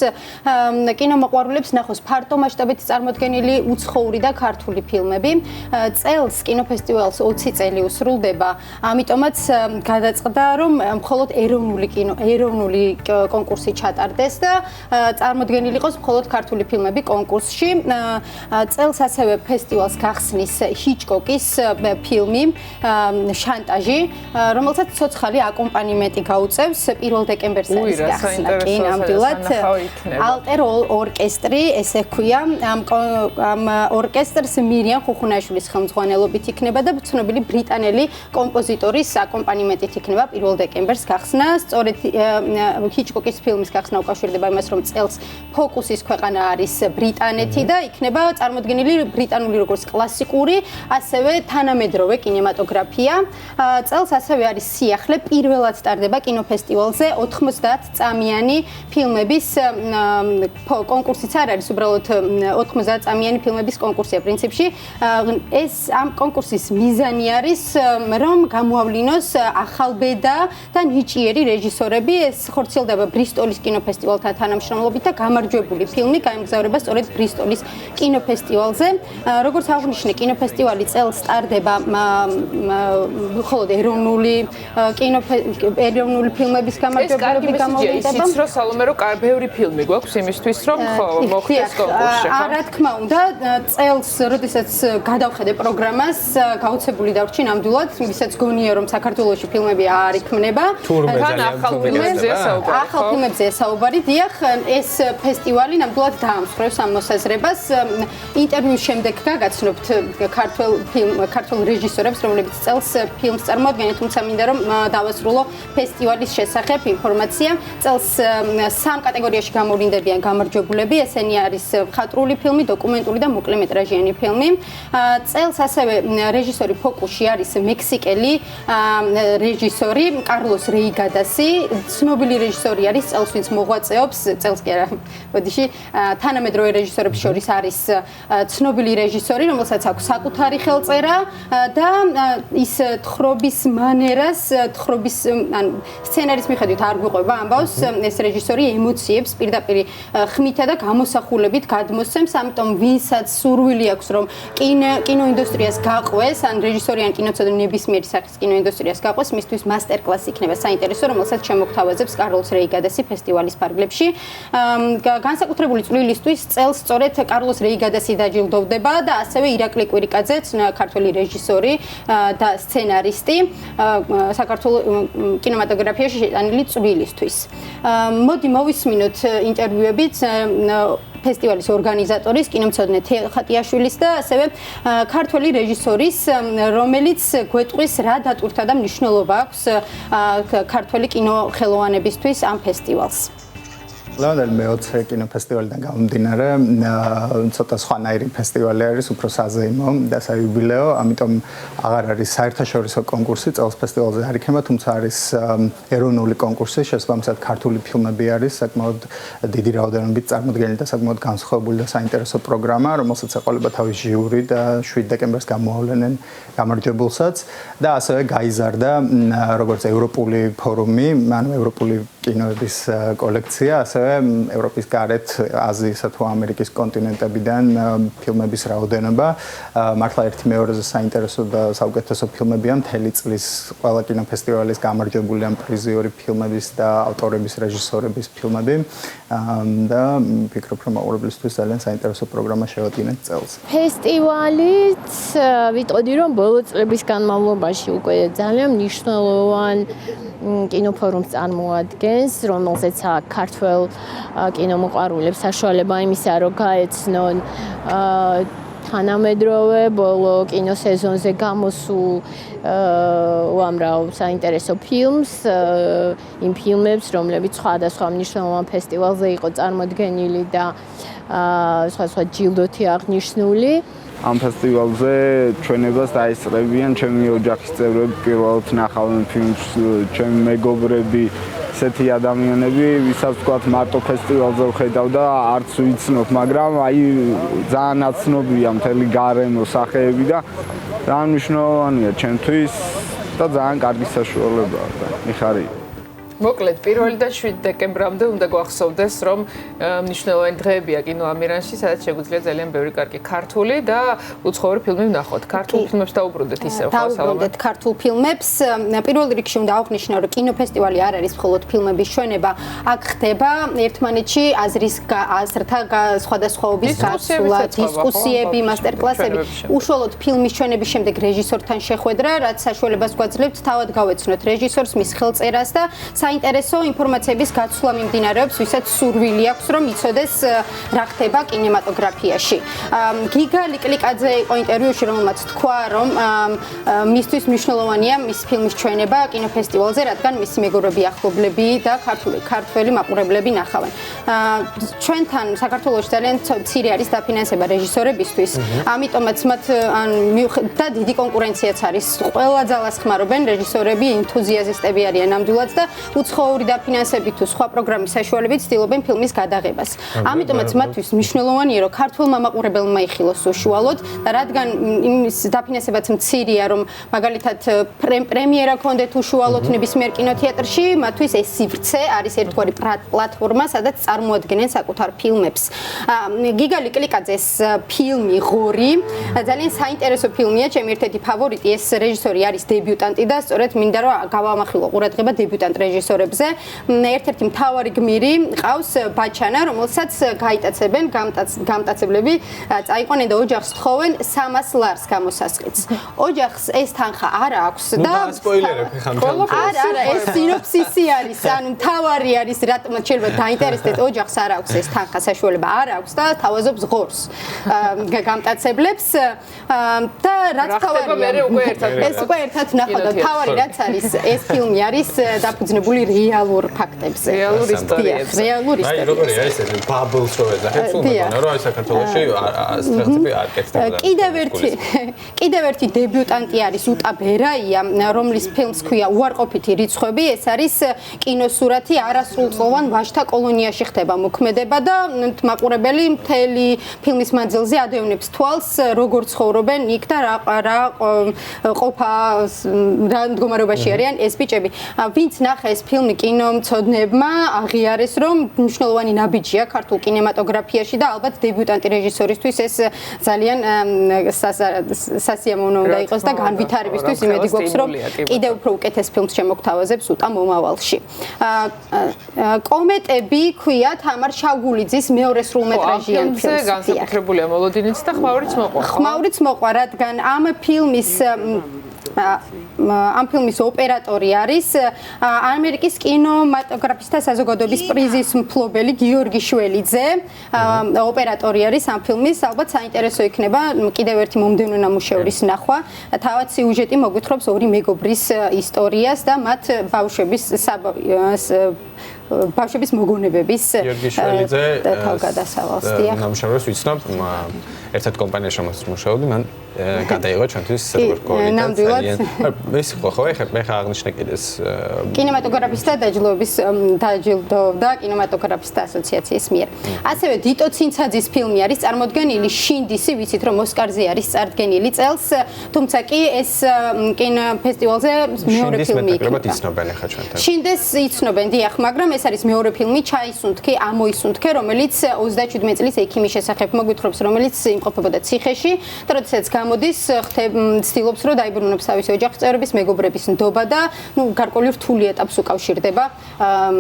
კინომოყვარულებს ნახოს ფართო მასშტაბით წარმოდგენილი უცხოური და ქართული ფილმები. წელს კინოფესტივალს 20 წელი უსრულდება, ამიტომაც გადაწყდა, რომ მხოლოდ ეროვნული კონკურსი ჩატარდეს და წარმოდგენილი იყოს მხოლოდ ქართული ფილმები კონკურსში. წელს ასევე ფესტივალს გახსნის ჰიჩკოკის ფილმი შანტაჟი, რომელსაც ცოცხალი აკომპანიმენტი გაუწევს 1 დეკემბერს არის გახსნა. კი, ნამდვილად. ალტერ ორკესტრი, ესე ქვია, ამ ორკესტრს მირიან ხუხუნაშვილის ხელმძღვანელობით იქნება და ცნობილი ბრიტანელი კომპოზიტორის აკომპანიმენტით იქნება 1 დეკემბერს გახსნა. სწორედ ჰიჩკოკის ფილმის გახსნა უკავშირდება იმას, რომ წელს ფოკუსის ქვეყანა არის ბრიტანეთი და იქნება წარმოდგენილი ბრიტანული როგორც კლასიკური, ასევე თანამედროვე კინემატოგრაფია. წელს ასევე არის სიახლე, პირველად ტარდება კინოფესტივალზე 90 წამიანი ფილმების კონკურსიც არ არის, უბრალოდ 90 წამიანი ფილმების კონკურსია პრინციპში. ეს ამ კონკურსის მიზანი არის, რომ გამოავლინოს ახალბედა და ნიჭიერი რეჟისორები. ეს ხორციელდება ბრისტოლის კინოფესტივალთან თანამშრომლობით და გამარჯვებული ფილმი გაემგზავრება სწორედ ბრისტოლის კინოფესტივალზე. როგორც აღნიშნე, კინოფესტივალი წელს სტარდება მხოლოდ ეროვნული ფილმების გამარჯვებულები გამოვიდება. ისიც რომ სალომე რომ ბევრი ფილმი გვაქვს იმისთვის რომ მოხდეს კონკურსში. რა თქმა უნდა, წელს, როდესაც გადავხედე პროგრამას, გაუცებული დავრჩი ნამდვილად, ვისაც გონია რომ საქართველოში ფილმები არ იქმნება. თან ახალ ფილმებზეა საუბარი. დიახ, ეს ფესტივალი ნამდვილად დაამსხვრევს ამ მოსაზრებას. ინტერვიუს შემდეგ გაგაცნობთ ქართველ რეჟისორებს, რომლებიც წელს ფილმს წარმოადგენენ, თუმცა მინდა რომ დავასრულო ფესტივალის შესახებ ინფორმაცია. წელს 3 კატეგორიაში გამოვლინდებიან გამარჯვებულები, ესენი არის მხატვრული ფილმი, დოკუმენტური და მოკლემეტრაჟიანი ფილმი. წელს ასევე რეჟისორი ფოკუსში არის მექსიკელი რეჟისორი კარლოს რეიგადასი. ცნობილი რეჟისორი არის, წელს ვინც მოღვაწეობს, წელს კი არა, ბოდიში, თანამედროვე რეჟისორებს შორის არის ცნობილი რეჟისორი, რომელსაც აქვს საკუთარი ხელწერა და ის თხრობის მანერას, სცენარის მიხედვით არ გვიყვება ამბავს, ეს რეჟისორი ემოციებს პირდაპირ ხმითა და გამოსახულებით გადმოსცემს, ამიტომ ვინცაც სურვილი აქვს რომ კინოინდუსტრიას გაყვეს, ან რეჟისორი ან კინოცოდნე ნებისმიერი სახის კინოინდუსტრიას გაყვეს, მისთვის მასტერკლასი იქნება საინტერესო, რომელსაც შემოგთავაზებს კარლოს რეიგადასი ფესტივალის ფარგლებში. განსაკუთრებული წვლილისთვის წელს სწორედ კარლოს რეიგადასი დაჯილდოვდება და ასევე ირაკლი კვირიკაძე, ქართველი რეჟისორი და სცენარისტი საქართველოს კინემატოგრაფიაში შეტანილი წვლილისთვის. მოდი მოვისმინოთ ინტერვიუებით ფესტივალის ორგანიზატორის კინომცოდნე ხატიაშვილის და ასევე ქართველი რეჟისორის, რომელიც გვეტყვის რა დატვირთვა და მნიშვნელობა აქვს ქართველი კინოხელოვანებისთვის ამ ფესტივალს. ლევანდელი მე-20 კინოფესტივალიდან გამომდინარე, ცოტა სხვანაირი ფესტივალი არის, უფრო საზეიმო და საიუბილეო, ამიტომ აღარ არის საერთაშორისო კონკურსი, წელს ფესტივალზე არ იქნება, თუმცა არის ეროვნული კონკურსი, შესაბამისად ქართული ფილმები არის, საკმაოდ დიდი რაოდენობით წარმოდგენილი და საკმაოდ განსხვავებული და საინტერესო პროგრამა, რომელსაც ეყოლება თავის ჟიური და 7 დეკემბერს გამოავლენენ გამარჯვებულსაც და ასევე გაიზარდა როგორც ევროპული ფორუმი, ანუ ევროპული კინოების კოლექცია, ასევე ევროპის გარეთ, აზიისა თუ ამერიკის კონტინენტებიდან ფილმების რაოდენობა. მართლა ერთი მეორეზე საინტერესო და საუკეთესო ფილმებია მთელი წლის ყველა კინოფესტივალის გამარჯვებული ამ პრიზიორი ფილმების და ავტორების, რეჟისორების ფილმები და ვფიქრობ, რომ მაყურებლისთვის ძალიან საინტერესო პროგრამა შევადგინეთ წელს. ფესტივალით ვიტყოდი, რომ ბოლო წლების განმავლობაში უკვე ძალიან მნიშვნელოვან კინოფორუმს წარმოადგენს, რომელზეც ქართველ კინომოყვარულებს საშუალება იმისა, რომ გაეცნონ თანამედროვე ბოლო კინოსეზონზე გამოსულ უამრავ საინტერესო ფილმს, იმ ფილმებს, რომლებიც სხვადასხვა მნიშვნელოვან ფესტივალზე იყო წარმოდგენილი და სხვა ჯილდოთი აღნიშნული. ამ ფესტივალზე ჩვენებას დაესწრებიან ჩემი ოჯახის წევრები, პირველად ნახავენ ფილმს, ჩემი მეგობრები, ესეთი ადამიანები, ვისაც ვთქვათ მარტო ფესტივალზე ვხედავ და არც ვიცნობ, მაგრამ აი ძალიან ნაცნობია მთელი გარემო, სახეები და ძალიან მნიშვნელოვანია ჩემთვის და ძალიან კარგი საშუალებაა და მიხარია. მოკლედ, 1 და 7 დეკემბრამდე უნდა გვახსოვდეს, რომ მნიშვნელოვანი დღეებია კინოამირანში, სადაც შეგვიძლია ძალიან ბევრი კარგი ქართული და უცხოური ფილმი ვნახოთ. ქართულ ფილმებს დაუბრუნდეთ ისევ, ხო, სალომე? დაუბრუნდეთ ქართულ ფილმებს. პირველ რიგში უნდა აღვნიშნო, რომ კინოფესტივალი არ არის მხოლოდ ფილმების ჩვენება, აქ ხდება ერთმანეთში აზრთა სხვადასხვაობის გასვლა, დისკუსიები, მასტერკლასები. უშუალოდ ფილმის ჩვენების შემდეგ რეჟისორთან შეხვედრა, რაც საშუალებას გვაძლევთ თავად გავეცნოთ რეჟისორს, მის ხელწერას და საინტერესო ინფორმაციების გაცვლა მიმდინარეობს, ვისაც სურვილი აქვს, რომ იცოდეს რა ხდება კინემატოგრაფიაში. გიგა ლიკლიკაძე იყო ინტერვიუში, რომელმაც თქვა, რომ მისთვის მნიშვნელოვანია მის ფილმის ჩვენება კინოფესტივალზე, რადგან მისი მეგობრები, ახლობლები და ქართველი მაყურებლები ნახავენ. ჩვენთან საქართველოში ძალიან მცირე არის დაფინანსება რეჟისორებისთვის, ამიტომაც მათ და დიდი კონკურენციაც არის. ყველა ძალას ხმარობენ რეჟისორები, ენთუზიაზისტები არიან ნამდვილად და უცხოური დაფინანსებით თუ სხვა პროგრამის საშუალებით ცდილობენ ფილმის გადაღებას. ამიტომაც მათთვის მნიშვნელოვანია, რომ ქართველმა მაყურებელმა იხილოს უშუალოდ და რადგან იმის დაფინანსებაც მცირეა, რომ მაგალითად პრემიერა კონდეთ უშუალოდ ნებისმიერ კინოთეატრში, მათთვის ეს სივრცე არის ერთგვარი პლატფორმა, სადაც წარმოადგენენ საკუთარ ფილმებს. გიგალი კლიკაძეს ფილმი ღორი ძალიან საინტერესო ფილმია, ჩემი ერთ-ერთი ფავორიტი, ეს რეჟისორი არის დებიუტანტი და სწორედ მინდა რომ გავამახვილო ყურადღება დებიუტანტ რეჟისორებზე. ერთ-ერთი მთავარი გმირი ყავს ბაჩანა, რომელსაც გაიტაცებენ გამტაცებლები, წაიყვანენ და ოჯახს თხოვენ 300 ლარს გამოსასყიდს. ოჯახს ეს თანხა არ აქვს და სპოილერებ ხა მთელ არა, ეს სინოფსისი არის, ანუ მთავარი არის, რატომაც შეიძლება დაინტერესდეთ, ოჯახს არ აქვს ეს თანხა, საშუალება არ აქვს და თავაზობს ღორს გამტაცებლებს და რაც თავარია, ეს უკვე ერთად ნახავ და თავარი რაც არის, ეს ფილმი არის დაფუძნებული რეალურ ფაქტებზე. რეალურ ისტორიებზე. რეალურ ისტორიებზე. აი როგორია ეს ბაბლს რო ეძახეთ, სულ მეგონა რომ აი საქართველოში სტრატეგები არ კეთდება. კიდევ ერთი დებიუტანტი არის უტა ბერაია, რომლის ფილმს ქვია უარყოფითი რიცხვები, ეს არის კინოსურათი არასრულწლოვან ვაჟთა კოლონიაში ხდება მოქმედება და მაყურებელი მთელი ფილმის მანძილზე ადევნებს თვალს, როგორ ცხოვრობენ იქ და რა ყოფა რა მდგომარეობაში არიან ეს ბიჭები. ვინც ნახა ეს ფილმი კინომცოდნებმა აღიარეს, რომ მნიშვნელოვანი ნაბიჯია ქართულ კინემატოგრაფიაში და ალბათ დებიუტანტი რეჟისორისთვის ეს ძალიან სასიამოვნო უნდა იყოს და განვითარებისთვის იმედი გვაქვს, რომ კიდევ უფრო უკეთეს ფილმს შემოგთავაზებს უტა მომავალში. კომეტები ქვია თამარ შავგულიძის მეორე სრულმეტრაჟიან ფილმს. განსაკუთრებულია მოლოდინიც და ხმაურიც მოყვა. ხმაურიც მოყვა, რადგან ამ ფილმის ოპერატორი არის ამერიკის კინემატოგრაფისტთა საზოგადოების პრიზის მფლობელი გიორგი შველიძე. ოპერატორი არის ამ ფილმის, ალბათ საინტერესო იქნება კიდევ ერთი მომდევნო ნამუშევრის ნახვა. თავად სიუჟეტი მოგვითხრობს ორი მეგობრის ისტორიას და მათ ბავშვების მოგონებების თავგადასავალს. ნამუშევრს ვიცნობ, ერთად კომპანიაში მუშაობდი, მან გადაიღო ჩვენთვის როგორც კოორდინატორი. ეს ხო მე ხა აღნიშნე კიდეს კინემატოგრაფისტთა დაჯილდოვდა კინემატოგრაფისტთა ასოციაციის მიერ. ასევე დიტო ცინცაძის ფილმი არის წარმოდგენილი შინდისი, ვიცით რომ ოსკარზე არის წარდგენილი წელს, თუმცა კი ეს კინოფესტივალზე მეორე ფილმი იქნება. შინდეს იცნობენ, დიახ, მაგრამ ეს არის მეორე ფილმი ჩაისუნთქე, ამოისუნთქე, რომელიც 37 წლის ექიმის შესახებ მოგვითხრობს, რომელიც იმყოფებოდა ციხეში და როდესაც გამოდის, ცდილობს რომ დაიბრუნოს თავისი ოჯახის წევრების, მეგობრების ნდობა და გარკვეული რთული ეტაპს უკავშირდება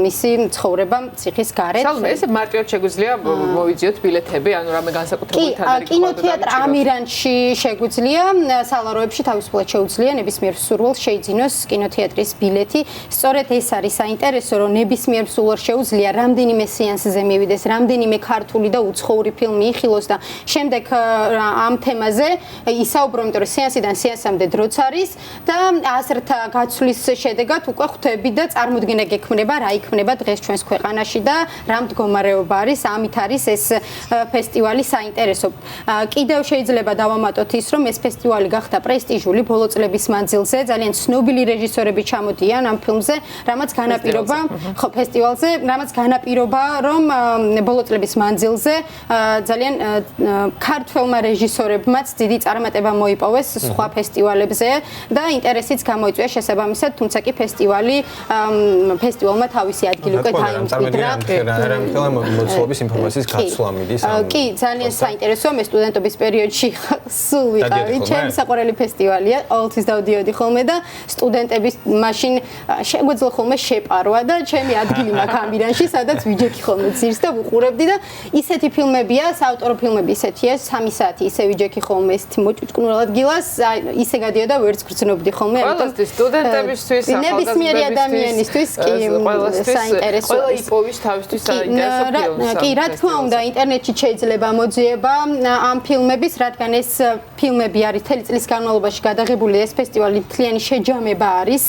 მისი ცხოვრება ციხის გარეთ. სალმე, ეს მარტივად შეგვიძლია მოვიძიოთ ბილეთები, ანუ რამე განსაკუთრებული თანხები კინოთეატრ ამირანში შეგვიძლია, სალაროებში თავისუფლად შეუძლია ნებისმიერ სურვილს შეიძინოს კინოთეატრის ბილეთი. სწორედ ეს არის საინტერესო, რომ ნებისმიერ სურვილს შეუძლია რამდენიმე სეანსზე მივიდეს, რამდენიმე ქართული და უცხოური ფილმი იხილოს და შემდეგ ამ თემაზე ისაუბრო, იმიტომ რომ სეანსიდან სეანსამდე დროც არის და ასრთა გაცვლის შედეგად უკვე ხვდები და წარმოდგენა გექმნება, რა იქნება დღეს ჩვენს ქვეყანაში და რა მდგომარეობა არის, ამით არის ეს ფესტივალი საინტერესო. კიდევ შეიძლება დავამატოთ ის, რომ ეს ფესტივალი გახდა პრესტიჟული ბოლო წლების მანძილზე, ძალიან ცნობილი რეჟისორები ჩამოდიან ამ ფილმზე, რამაც განაპირობა ფესტივალზე, რამაც განაპირობა, რომ ბოლო წლების მანძილზე ძალიან ქართველმა რეჟისორებმაც დიდი წარმატება მოიპოვეს სხვა ფესტივალებზე და ინტერესიც გამოიწვია შესაბამისად, თუმცა კი ფესტივალმა თავისი ადგილი უკვე დაიმკვიდრა. რამხელა მოცულობის ინფორმაციის გაცვლა მიდის. კი, ძალიან საინტერესოა, მე სტუდენტობის პერიოდში სულ ვიყავი, ჩემი საყვარელი ფესტივალია, ყოველთვის დავდიოდი ხოლმე და სტუდენტების მაშინ შეგვეძლო ხოლმე შეპარვა და ჩემი ადგილი მაქვს ამირანში, სადაც ვიჯექი ხოლმე ძირს და ვუყურებდი და ისეთი ფილმებია, საავტორო ფილმები ისეთია, 3 საათი ისე ვიჯექი ხოლმე ეს მოჭუჭკნურ ადგილას, ისე გადიოდა ვერც გრძნობდი ხოლმე, ამიტომ სტუდენტებისთვის, ნებისმიერი ადამიანისთვის კი საინტერესოა. ყველა იპოვის თავისთვის საინტერესო ფილმს. კი, რა თქმა უნდა, ინტერნეტში შეიძლება მოძიება ამ ფილმების, რადგან ეს ფილმები არის მთელი წლის განმავლობაში გადაღებული, ეს ფესტივალი მთლიანი შეჯამება არის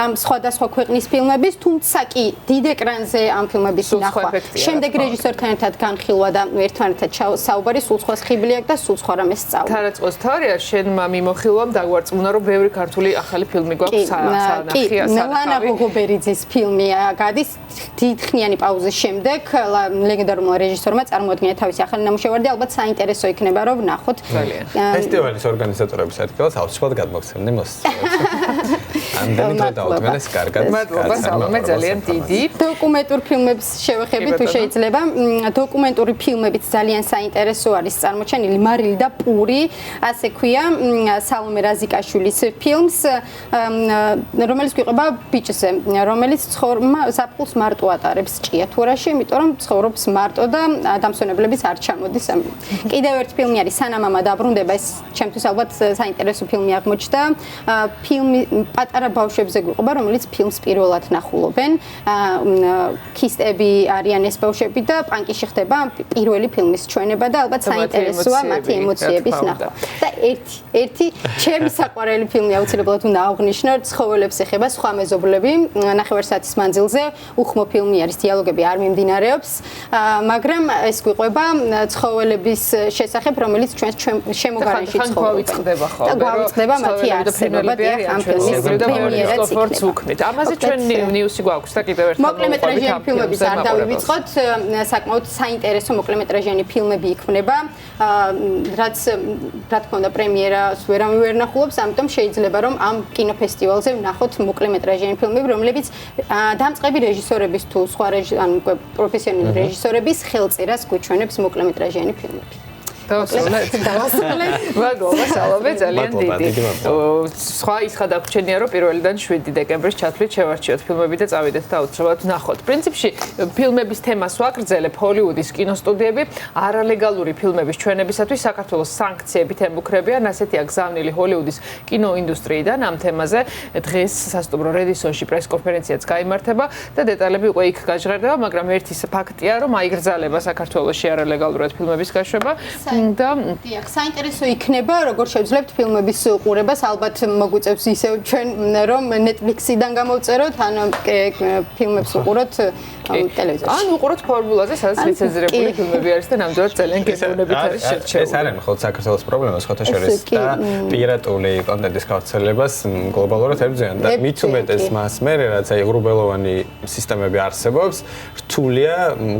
ამ სხვადასხვა ქვეყნის ფილმების, თუმცა როცა კი დიდ ეკრანზე ამ ფილმების ნახვა, შემდეგ რეჟისორთან ერთად განხილვა და ერთმანეთთან საუბარი სულ სხვა ხიბლი აქვს და სულ სხვა რამეს სწავლა. თანაწყოს თორია შენმა მიმოხილვამ დაგვარწმუნა რომ ბევრი ქართული ახალი ფილმი გვაქვს სანახია. ლანა გოგობერიძის ფილმი გადის დიდხნიანი პაუზის შემდეგ ლეგენდარულმა რეჟისორმა წარმოადგინა თავისი ახალი ნამუშევარი და ალბათ საინტერესო იქნება რომ ვნახოთ. ფესტივალის ორგანიზატორების ადგილას აუცილებლად გადმოგცემდი მოსწავლეებს. ამდენი დრო დაუდგენეს კარგად. მადლობა სალომე ძალიან დიდი. დოკუმენტურ ფილმებს შევეხებით თუ შეიძლება. დოკუმენტური ფილმებიც ძალიან საინტერესო არის წარმოჩენილი მარილი და პური, ასე ქვია, სალომე რაზიკაშვილის ფილმს, რომელიც გვიყვება ბიჭზე, რომელიც ზაფხულს მარტო ატარებს ჭიათურაში, იმიტომ რომ ცხოვრობს მარტო და დამსვენებლების არ ჩამოდის. კიდევ ერთი ფილმი არის სანამამა დაბრუნდება, ეს ჩემთვის ალბათ საინტერესო ფილმი აღმოჩნდა. ფილმი პატარა ბავშვებზე გვიყვება, რომელიც ფილმს პირველად ნახულობენ. ქისტები არიან ეს ბავშვები და პანკიში ხდება პირველი ფილმის ჩვენება და ალბათ საინტერესოა მათი ემოციების ნახვა. და ერთი ჩემი საყვარელი ფილმი აუცილებლად უნდა აღვნიშნო, ცხოველებს ეხება სხვა მეზობლები, ნახევარსაათის მანძილზე, უხმო ფილმი არის, დიალოგები არ მიმდინარეობს, მაგრამ ეს გვიყვება ცხოველების შესახებ, რომელიც ჩვენს შემოგარენში ცხოვრობენ. და გვაუწყდება მათი არსებობა და ამ ფილმის პრემიერაც იქნება. ამაზე ჩვენ ნიუსი გვაქვს და კიდევ ერთხელ მოკლემეტრაჟიანი ფილმების არ დავივიწყოთ, საკმაოდ საინტერესო მოკლემეტრაჟიანი ფილმები იქნება, რაც რა თქმა უნდა პრემიერას ვერ ნახულობს, ამიტომ შეიძლება რომ ამ კინოფესტივალზე ვნახოთ მოკლემეტრაჟიანი ფილმები, რომლებიც დამწყები რეჟისორების თუ სხვა პროფესიონალი რეჟისორების ხელწერას გვიჩვენებს მოკლემეტრაჟიანი ფილმები. მადლობა სალომე ძალიან დიდი. სხვა ისხა დაგვრჩენია რომ 1-დან 7 დეკემბრის ჩათვლით შევარჩიოთ ფილმები და წავიდეთ და აუცილებლად ვნახოთ. პრინციპში ფილმების თემას ვაკრძელებ ჰოლივუდის კინოსტუდიები არალეგალური ფილმების ჩვენებისათვის საქართველოს სანქციებით ემუქრებიან, ასეთია გზავნილი ჰოლივუდის კინოინდუსტრიიდან ამ თემაზე. დღეს სასტუმრო რედისონში პრესკონფერენციაც გაიმართება და დეტალები უკვე იქ გაჟღერდება, მაგრამ ერთი ფაქტია რომ აიგრძალება საქართველოში არალეგალურად ფილმების გაშვება. დიახ, საინტერესო იქნება, როგორ შევძლებთ ფილმების ყურებას, ალბათ მოგვიწევს ისევ ჩვენ რომ Netflix-იდან გამოვწეროთ, ან ფილმებს უყუროთ ტელევიზორში. ან უყუროთ ფორმულაზე, სადაც ლიცენზირებული ფილმები არის და ნამდვილად ძალიან გეუბნებით არის შერჩეული. ეს არ არის მხოლოდ საქართველოს პრობლემა, სხვათა შორის და პირატული კონტენტის გავრცელებას გლობალურად ებრძვიან და მით უმეტეს მას მერე, რაც აი ღრუბელოვანი სისტემები არსებობს, რთულია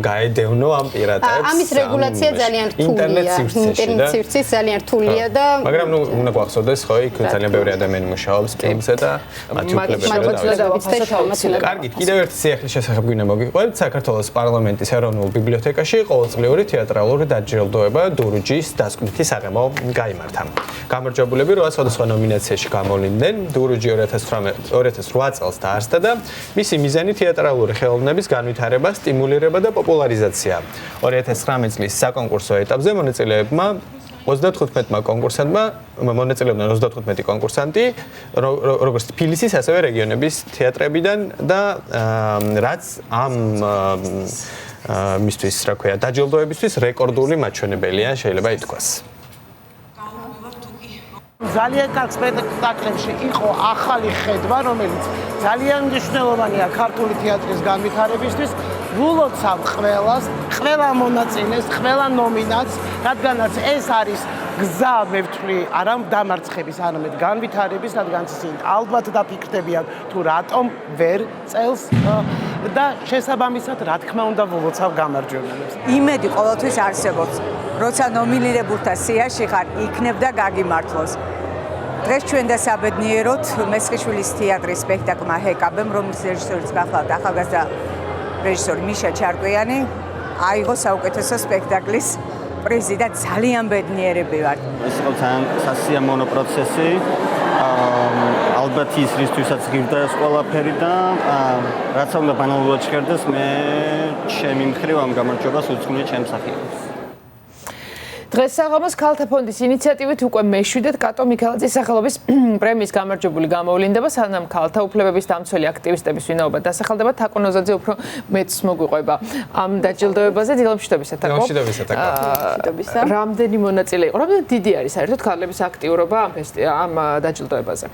გაედევნო ამ პირატებს. ამის რეგულაცია ძალიან რთულია. ინტერნეტ სივრცის ძალიან რთულია და მაგრამ ნუ უნდა გვახსოვდეს ხო იქ ძალიან ბევრი ადამიანი მუშაობს ფილმზე და მათი უფლებები. კარგი, კიდევ ერთი სიახლის შესახებ გვინდა მოგიყვებით. საქართველოს პარლამენტის ეროვნულ ბიბლიოთეკაში ყოველწლიური თეატრალური დაჯილდოება დურუჯის დასკვნითი საღამო გაიმართა. გამარჯვებულები 8 სხვადასხვა ნომინაციაში გამოვიდნენ. დურუჯი 2008 წელს დაარსდა და მისი მიზანი თეატრალური ხელოვნების განვითარება, სტიმულირება და პოპულარიზაცია. 2019 წლის საკონკურსო ეტაპზე მონაწილეებმა 35 კონკურსანტმა მონაწილეობდნენ 35 კონკურსანტი, როგორც თბილისის, ასევე რეგიონების თეატრებიდან და რაც ამ მისთვის, რა ქვია, დაჯილდოებისთვის რეკორდული მაჩვენებელია, შეიძლება ითქვას. ძალიან კარგ სპექტაკლებში იყო ახალი ხედვა, რომელიც ძალიან მნიშვნელოვანია ქართული თეატრის განვითარებისთვის. ვულოცავ ყველას, ყველა მონაწილეს, ყველა ნომინანტს, რადგანაც ეს არის გზა, მე ვთვლი, არა დამარცხების, არამედ განვითარების, რადგან ისინი ალბათ დაფიქრდებიან თუ რატომ ვერ წელს და შესაბამისად, რა თქმა უნდა, ვულოცავ გამარჯვებულებს. იმედი ყოველთვის არსებობს, როცა ნომინირებულთა სიაში ხარ, იქნებ და გაგიმართლოს. დღეს ჩვენ დასაბედნიეროთ მესხიშვილის თეატრის სპექტაკლმა ჰეკაბემ, რომლის რეჟისორიც გახლავთ ახალგაზრდა რეჟისორი მიშა ჩარკვიანი, აიღო საუკეთესო სპექტაკლის პრიზი და ძალიან ბედნიერები ვართ. ეს იყო ძალიან სასიამოვნო პროცესი. ალბათ ის რისთვისაც გირდა ეს ყველაფერი და რაც უნდა ბანალურად ჟღერდეს, მე ჩემი მხრივ ამ გამარჯვებას უძღვნია ჩემს სახიებს. დღეს საღამოს ქალთა ფონდის ინიციატივით უკვე მე-7 კატო მიქელაძის სახელობის პრემიის გამარჯვებული გამოვლინდება, სანამ ქალთა უფლებების დამცველი აქტივისტების ვინაობა დასახელდება. თაკონოზაძე უფრო მეც მოგვიყვება ამ დაჯილდოებაზე. დილამშვიდობისა თაკო. რამდენი მონაწილე იყო? რამდენი დიდი არის საერთოდ ქალების აქტიურობა ამ დაჯილდოებაზე?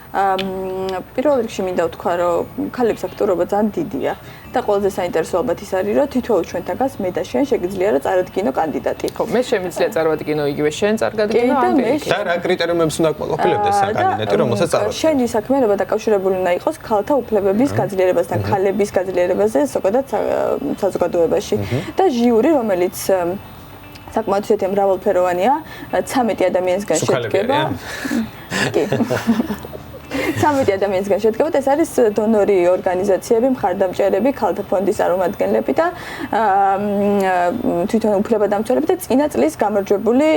პირველ რიგში მინდა ვთქვა, რომ ქალების აქტიურობა ძალიან დიდია და ყველაზე საინტერესო ალბათ ის არის, რომ თითოეულ ჩვენთაგას მე და შენ შეგვიძლია რა წარადგინო კანდიდატი. ხო, მე შემიძლია წარვადგინო იგივე შენ წარგადგინო ამბები. და რა კრიტერიუმებს უნდა აკმაყოფილებდეს საკანდიდატი, რომელსაც წარვადგინოს? შენი საქმიანობა დაკავშირებული უნდა იყოს ქალთა უფლებების გაძლიერებასთან, ქალების გაძლიერებაზე ზოგადად საზოგადოებაში. და ჟიური, რომელიც საკმაოდ ისეთი მრავალფეროვანია, 13 ადამიანისგან შედგება. კი. 13 ადამიანისგან შედგება და ეს არის დონორი ორგანიზაციები, მხარდამჭერები, ქალთა ფონდის წარმომადგენლები და თვითონ უფლებადამცველები და წინა წლის გამარჯვებული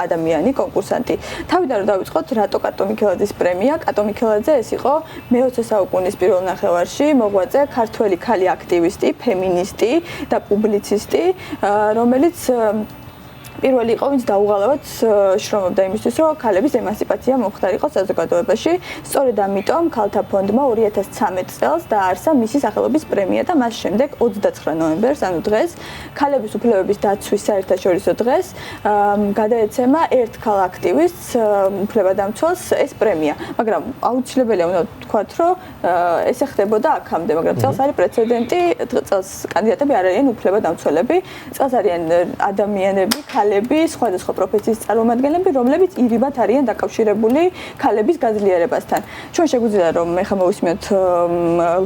ადამიანი, კონკურსანტი. თავიდან რომ დავიწყოთ, რატო კატო მიქელაძის პრემია? კატო მიქელაძე ეს იყო მე-20 საუკუნის პირველ ნახევარში მოღვაწე ქართველი ქალი აქტივისტი, ფემინისტი და პუბლიცისტი, რომელიც პირველი იყო, ვინც დაუღალავად შრომობდა იმისთვის, რომ ქალების ემანციპაცია მომხდარიყო საზოგადოებაში. სწორედ ამიტომ ქალთა ფონდმა 2013 წელს დააარსა მისი სახელობის პრემია და მას შემდეგ 29 ნოემბერს, ანუ დღეს, ქალების უფლებების დაცვის საერთაშორისო დღეს, გადაეცემა ერთ ქალ აქტივისტს, უფლებადამცველს ეს პრემია. მაგრამ აუცილებელია უნდა ვთქვათ, რომ ესე ხდებოდა აქამდე, მაგრამ წელს არის პრეცედენტი, წელს კანდიდატები არ არიან უფლებადამცველები, წელს არიან ადამიანები, სხვადასხვა პროფესიის წარმომადგენლები, რომლებიც ირიბად არიან დაკავშირებული ქალების გაძლიერებასთან. ჩვენ შეგვიძლია რომ მე ხომ მოვისმინოთ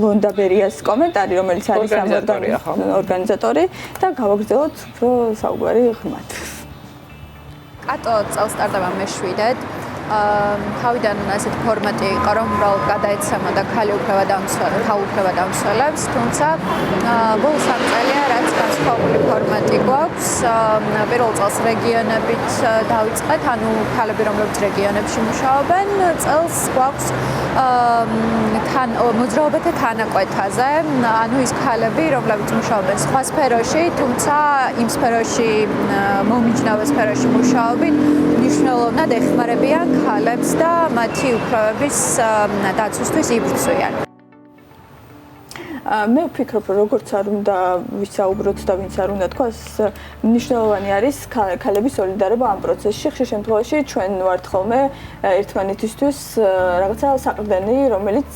ლონდა ბერიას კომენტარი, რომელიც არის ამ ორგანიზატორი და გავაგრძელოთ უფრო საუბარი ღრმად. კატო წელს სტარტდება მე-7. თავიდან ასეთი ფორმატი იყო, რომ უბრალოდ გადაეცემა და ქალ უფლებადამცველებს, თუმცა ბოლო 3 წელია, რაც განსხვავებული ფორმატი გვაქვს. პირველ წელს რეგიონებით დავიწყეთ, ანუ ქალები, რომლებიც რეგიონებში მუშაობენ, წელს გვაქვს მოძრაობათა თანაკვეთაზე, ანუ ის ქალები, რომლებიც მუშაობენ სხვა სფეროში, თუმცა იმ სფეროში, მომიჯნავე სფეროში მუშაობით, მნიშვნელოვნად ეხმარებიან ქალებს და მათი უფლებების დაცვისთვის იბრძვიან. მე ვფიქრობ, რომ როგორც არ უნდა ვისაუბროთ და ვინც არ უნდა თქვას, მნიშვნელოვანი არის ქალების სოლიდარობა ამ პროცესში. ხშირ შემთხვევაში ჩვენ ვართ ხოლმე ერთმანეთისთვის რაღაცა საყრდენი, რომელიც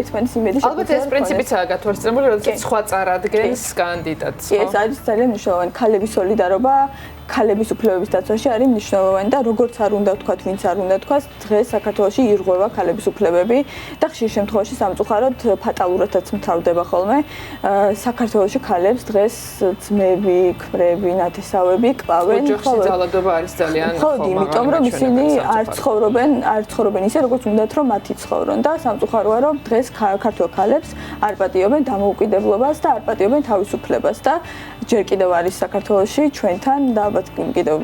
ერთმანეთის იმედი შეგვიძლია. ალბათ ეს პრინციპიცაა გათვალისწინებული, როდესაც სხვა წარადგენს კანდიდატს. ეს არის ძალიან მნიშვნელოვანი. ქალების სოლიდარობა ქალების უფლებების დაცვაში არის მნიშვნელოვანი და როგორც არ უნდა ვთქვათ, ვინც არ უნდა თქვას, დღეს საქართველოში ირღვევა ქალების უფლებები და ხშირ შემთხვევაში სამწუხაროდ ფატალურადაც მთავრდება ხოლმე. საქართველოში ქალებს დღეს ძმები, ქმრები, ნათესავები კლავენ. ოჯახში ძალადობა არის ძალიან მხოლოდ იმიტომ, რომ ისინი არ ცხოვრობენ ისე, როგორც უნდათ, რომ მათი ცხოვრონ და სამწუხაროა, რომ დღეს ქართულ ქალებს არ პატიობენ დამოუკიდებლობას და არ პატიობენ თავისუფლებას და ჯერ კიდევ არის საქართველოში ჩვენთან და კიდევ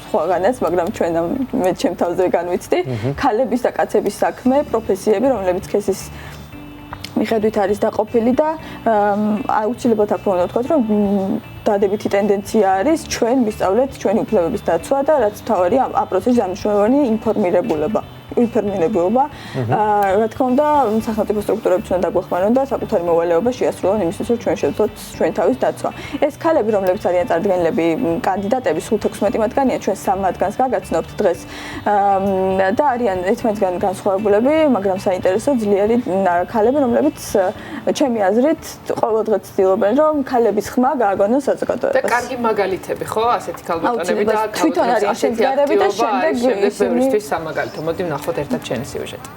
სხვაგანაც, მაგრამ ჩვენ მე ჩემ თავზე განვიცდი, ქალების და კაცების საქმე, პროფესიები, რომლებიც ქესის მიხედვით არის დაყოფილი და აუცილებლად აქ უნდა ვთქვათ, რომ დადებითი ტენდენცია არის ჩვენ ვისწავლეთ ჩვენი უფლებების დაცვა და რაც მთავარია ამ პროცესში მნიშვნელოვანი ინფორმირებულობა. რა თქმა უნდა, სახელმწიფო სტრუქტურებიც უნდა დაგვეხმარონ და საკუთარი მოვალეობა შეასრულონ იმისთვის, რომ ჩვენ შევძლოთ ჩვენ თავის დაცვა. ეს ქალები, რომლებიც არიან წარდგენილები კანდიდატები, სულ 16 მათგანია, ჩვენ 3 მათგანს გაგაცნობთ დღეს და არიან ერთმანეთისგან განსხვავებულები, მაგრამ საინტერესო ძლიერი ქალები, რომლებიც ჩემი აზრით ყოველდღე ცდილობენ, რომ ქალების ხმა გააგონოს საზოგადოებას. და კარგი მაგალითები, ხო, ასეთი ქალბატონები და თვითონ არიან შემდგარები და შემდეგ ბევრისთვის სამაგალითო. მოდი ვნახოთ ერთად ჩემი სიუჟეტი.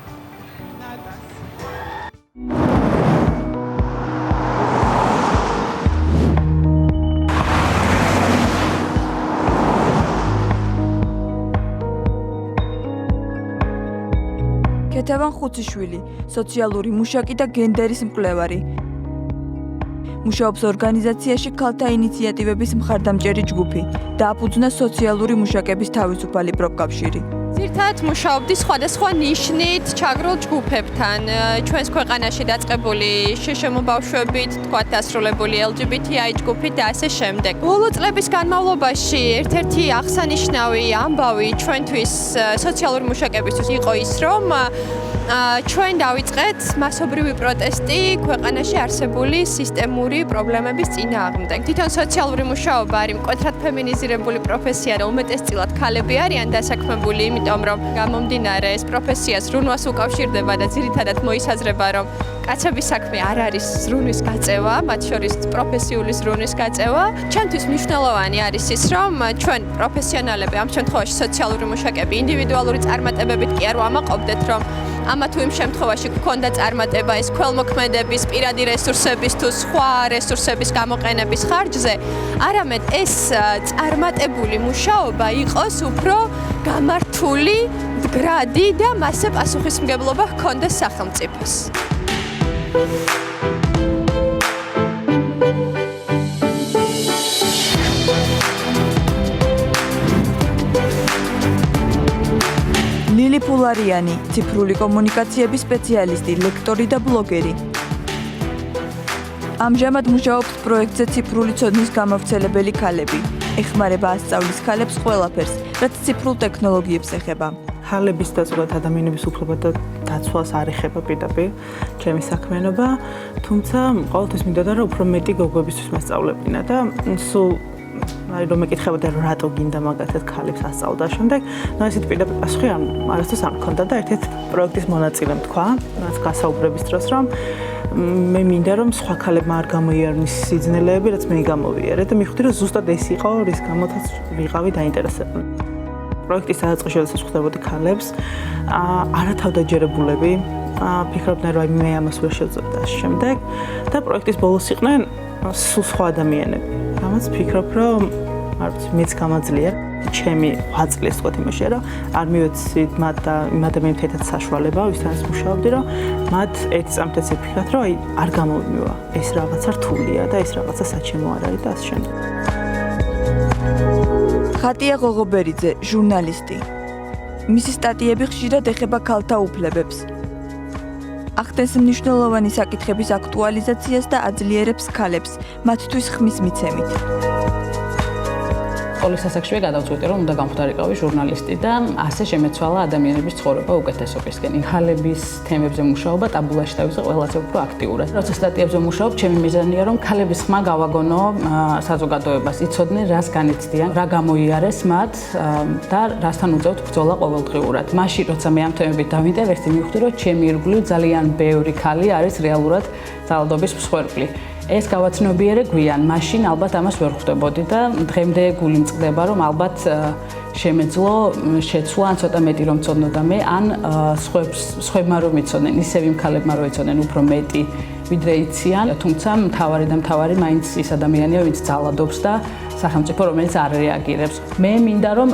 ქეთევან ხუციშვილი, სოციალური მუშაკი და გენდერის მკვლევარი. მუშაობს ორგანიზაციაში ქალთა ინიციატივების მხარდამჭერი ჯგუფი. დააფუძნა სოციალური მუშაკების თავისუფალი პროფკავშირი. ძირთად მუშაობდი სხვადასხვა ნიშნით ჩაგრულ ჯგუფებთან. ჩვენს ქვეყანაში დაწყებული შშმ ბავშვებით, თქვათ დასრულებული LGBTI ჯგუფით და ასე შემდეგ. ბოლო წლების განმავლობაში ერთ-ერთი აღსანიშნავი ამბავი ჩვენთვის სოციალური მუშაკებისთვის იყო ის, რომ ჩვენ დავიწყეთ მასობრივი პროტესტი ქვეყანაში არსებული სისტემური პრობლემების წინააღმდეგ. თვითონ სოციალური მუშაობა არის მკვეთრად ფემინიზირებული პროფესია და უმეტესწილად ქალები არიან დასაქმებული, იმიტომ რომ გამომდინარე ეს პროფესია ზრუნვას უკავშირდება და ძირითადად მოისაზრება, რომ კაცების საქმე არ არის ზრუნვის გაწევა, მათ შორის პროფესიული ზრუნვის გაწევა. ჩვენთვის მნიშვნელოვანი არის ის, რომ ჩვენ პროფესიონალები, ამ შემთხვევაში სოციალური მუშაკები, ინდივიდუალური წარმატებებით კი არ ვამაყობდეთ, რომ ამა თუ იმ შემთხვევაში გქონდა წარმატება ეს ქველმოქმედების, პირადი რესურსების თუ სხვა რესურსების გამოყენების ხარჯზე, არამედ ეს წარმატებული მუშაობა იყოს უფრო გამართული, მდგრადი და მასზე პასუხისმგებლობა ჰქონდეს სახელმწიფოს. ლილი ფულარიანი, ციფრული კომუნიკაციების სპეციალისტი, ლექტორი და ბლოგერი. ამჟამად მუშაობს პროექტზე ციფრული ცოდნის გამავრცელებელი ქალები. ეხმარება ასწავლის ქალებს ყველაფერს, რაც ციფრულ ტექნოლოგიებს ეხება. ქალების და ზოგადად ადამიანების უფლებათა დაცვას არ ეხება პირდაპირ ჩემი საქმიანობა, თუმცა ყოველთვის მინდოდა რომ უფრო მეტი გოგოებისთვის მასწავლებინა და სულ აი რომ მეკითხებოდა რომ რატო გინდა მაგათაც ქალებს ასწავლდა შემდეგ, ნუ ესეთ პირდაპირ პასუხი არასდროს არ მქონდა და ერთ-ერთ პროექტის მონაწილემ თქვა, რაც გასაუბრების დროს რომ მე მინდა რომ სხვა ქალებმა არ გამოიარნეს სიძნელეები, რაც მე გამოვიარე და მივხვდი რომ ზუსტად ეს იყო რის გამოთაც ვიყავი დაინტერესებული. პროექტის დაწყებაში შესაძლოა ხვდებოდი ქალებს, არათავდაჯერებულები, ფიქრობდნენ რომ მე ამას ვერ შევძლებთ და შემდეგ და პროექტის ბოლოს იყვნენ სულ სხვა ადამიანები. რამაც ფიქრობ რომ არ ვიცი მეც გამაძლია ჩემი აწლის თქვა იმაში რომ არ მივეცი მათ და იმ ადამიანებთან საშუალება ვისთანაც მუშაობდი რომ მათ ერთ წამთაც იფიქრათ რომ აი არ გამომივა ეს რაღაცა რთულია და ეს რაღაცა საჩემო არ არის და ასე შემდეგ. ხატია ღოღობერიძე, ჟურნალისტი. მისი სტატიები ხშირად ეხება ქალთა უფლებებს. ახდენს მნიშვნელოვანი საკითხების აქტუალიზაციას და აძლიერებს ქალებს მათთვის ხმის მიცემით. სკოლის ასაკშივე გადავწყვიტე რომ უნდა გამხდარიყავი ჟურნალისტი და ასე შემეცვალა ადამიანების ცხოვრება უკეთესობისკენ. ქალების თემებზე მუშაობა ტაბულაში დავიწყე ყველაზე უფრო აქტიურად. როცა სტატიებზე მუშაობ, ჩემი მიზანია რომ ქალების ხმა გავაგონო საზოგადოებას, იცოდნენ რას განიცდიან, რა გამოიარეს მათ და რასთან უწევთ ბრძოლა ყოველდღიურად. მაშინ როცა მე ამ თემებით დავინტერესდი, მივხვდი რომ ჩემი ირგვლივ ძალიან ბევრი ქალი არის რეალურად ძალადობის მსხვერპლი. ეს გავაცნობიერე გვიან, მაშინ ალბათ ამას ვერ ხვდებოდი და დღემდე გული მწყდება, რომ ალბათ შემეძლო შეცვლა ან ცოტა მეტი რომ ცოდნოდა მე, ან სხვებმა რომ იცოდნენ, ისევ იმ ქალებმა რომ იცოდნენ უფრო მეტი ვიდრე იციან, თუმცა მთავარი მაინც ის ადამიანია, ვინც ძალადობს და სახელმწიფო რომელიც არ რეაგირებს. მე მინდა რომ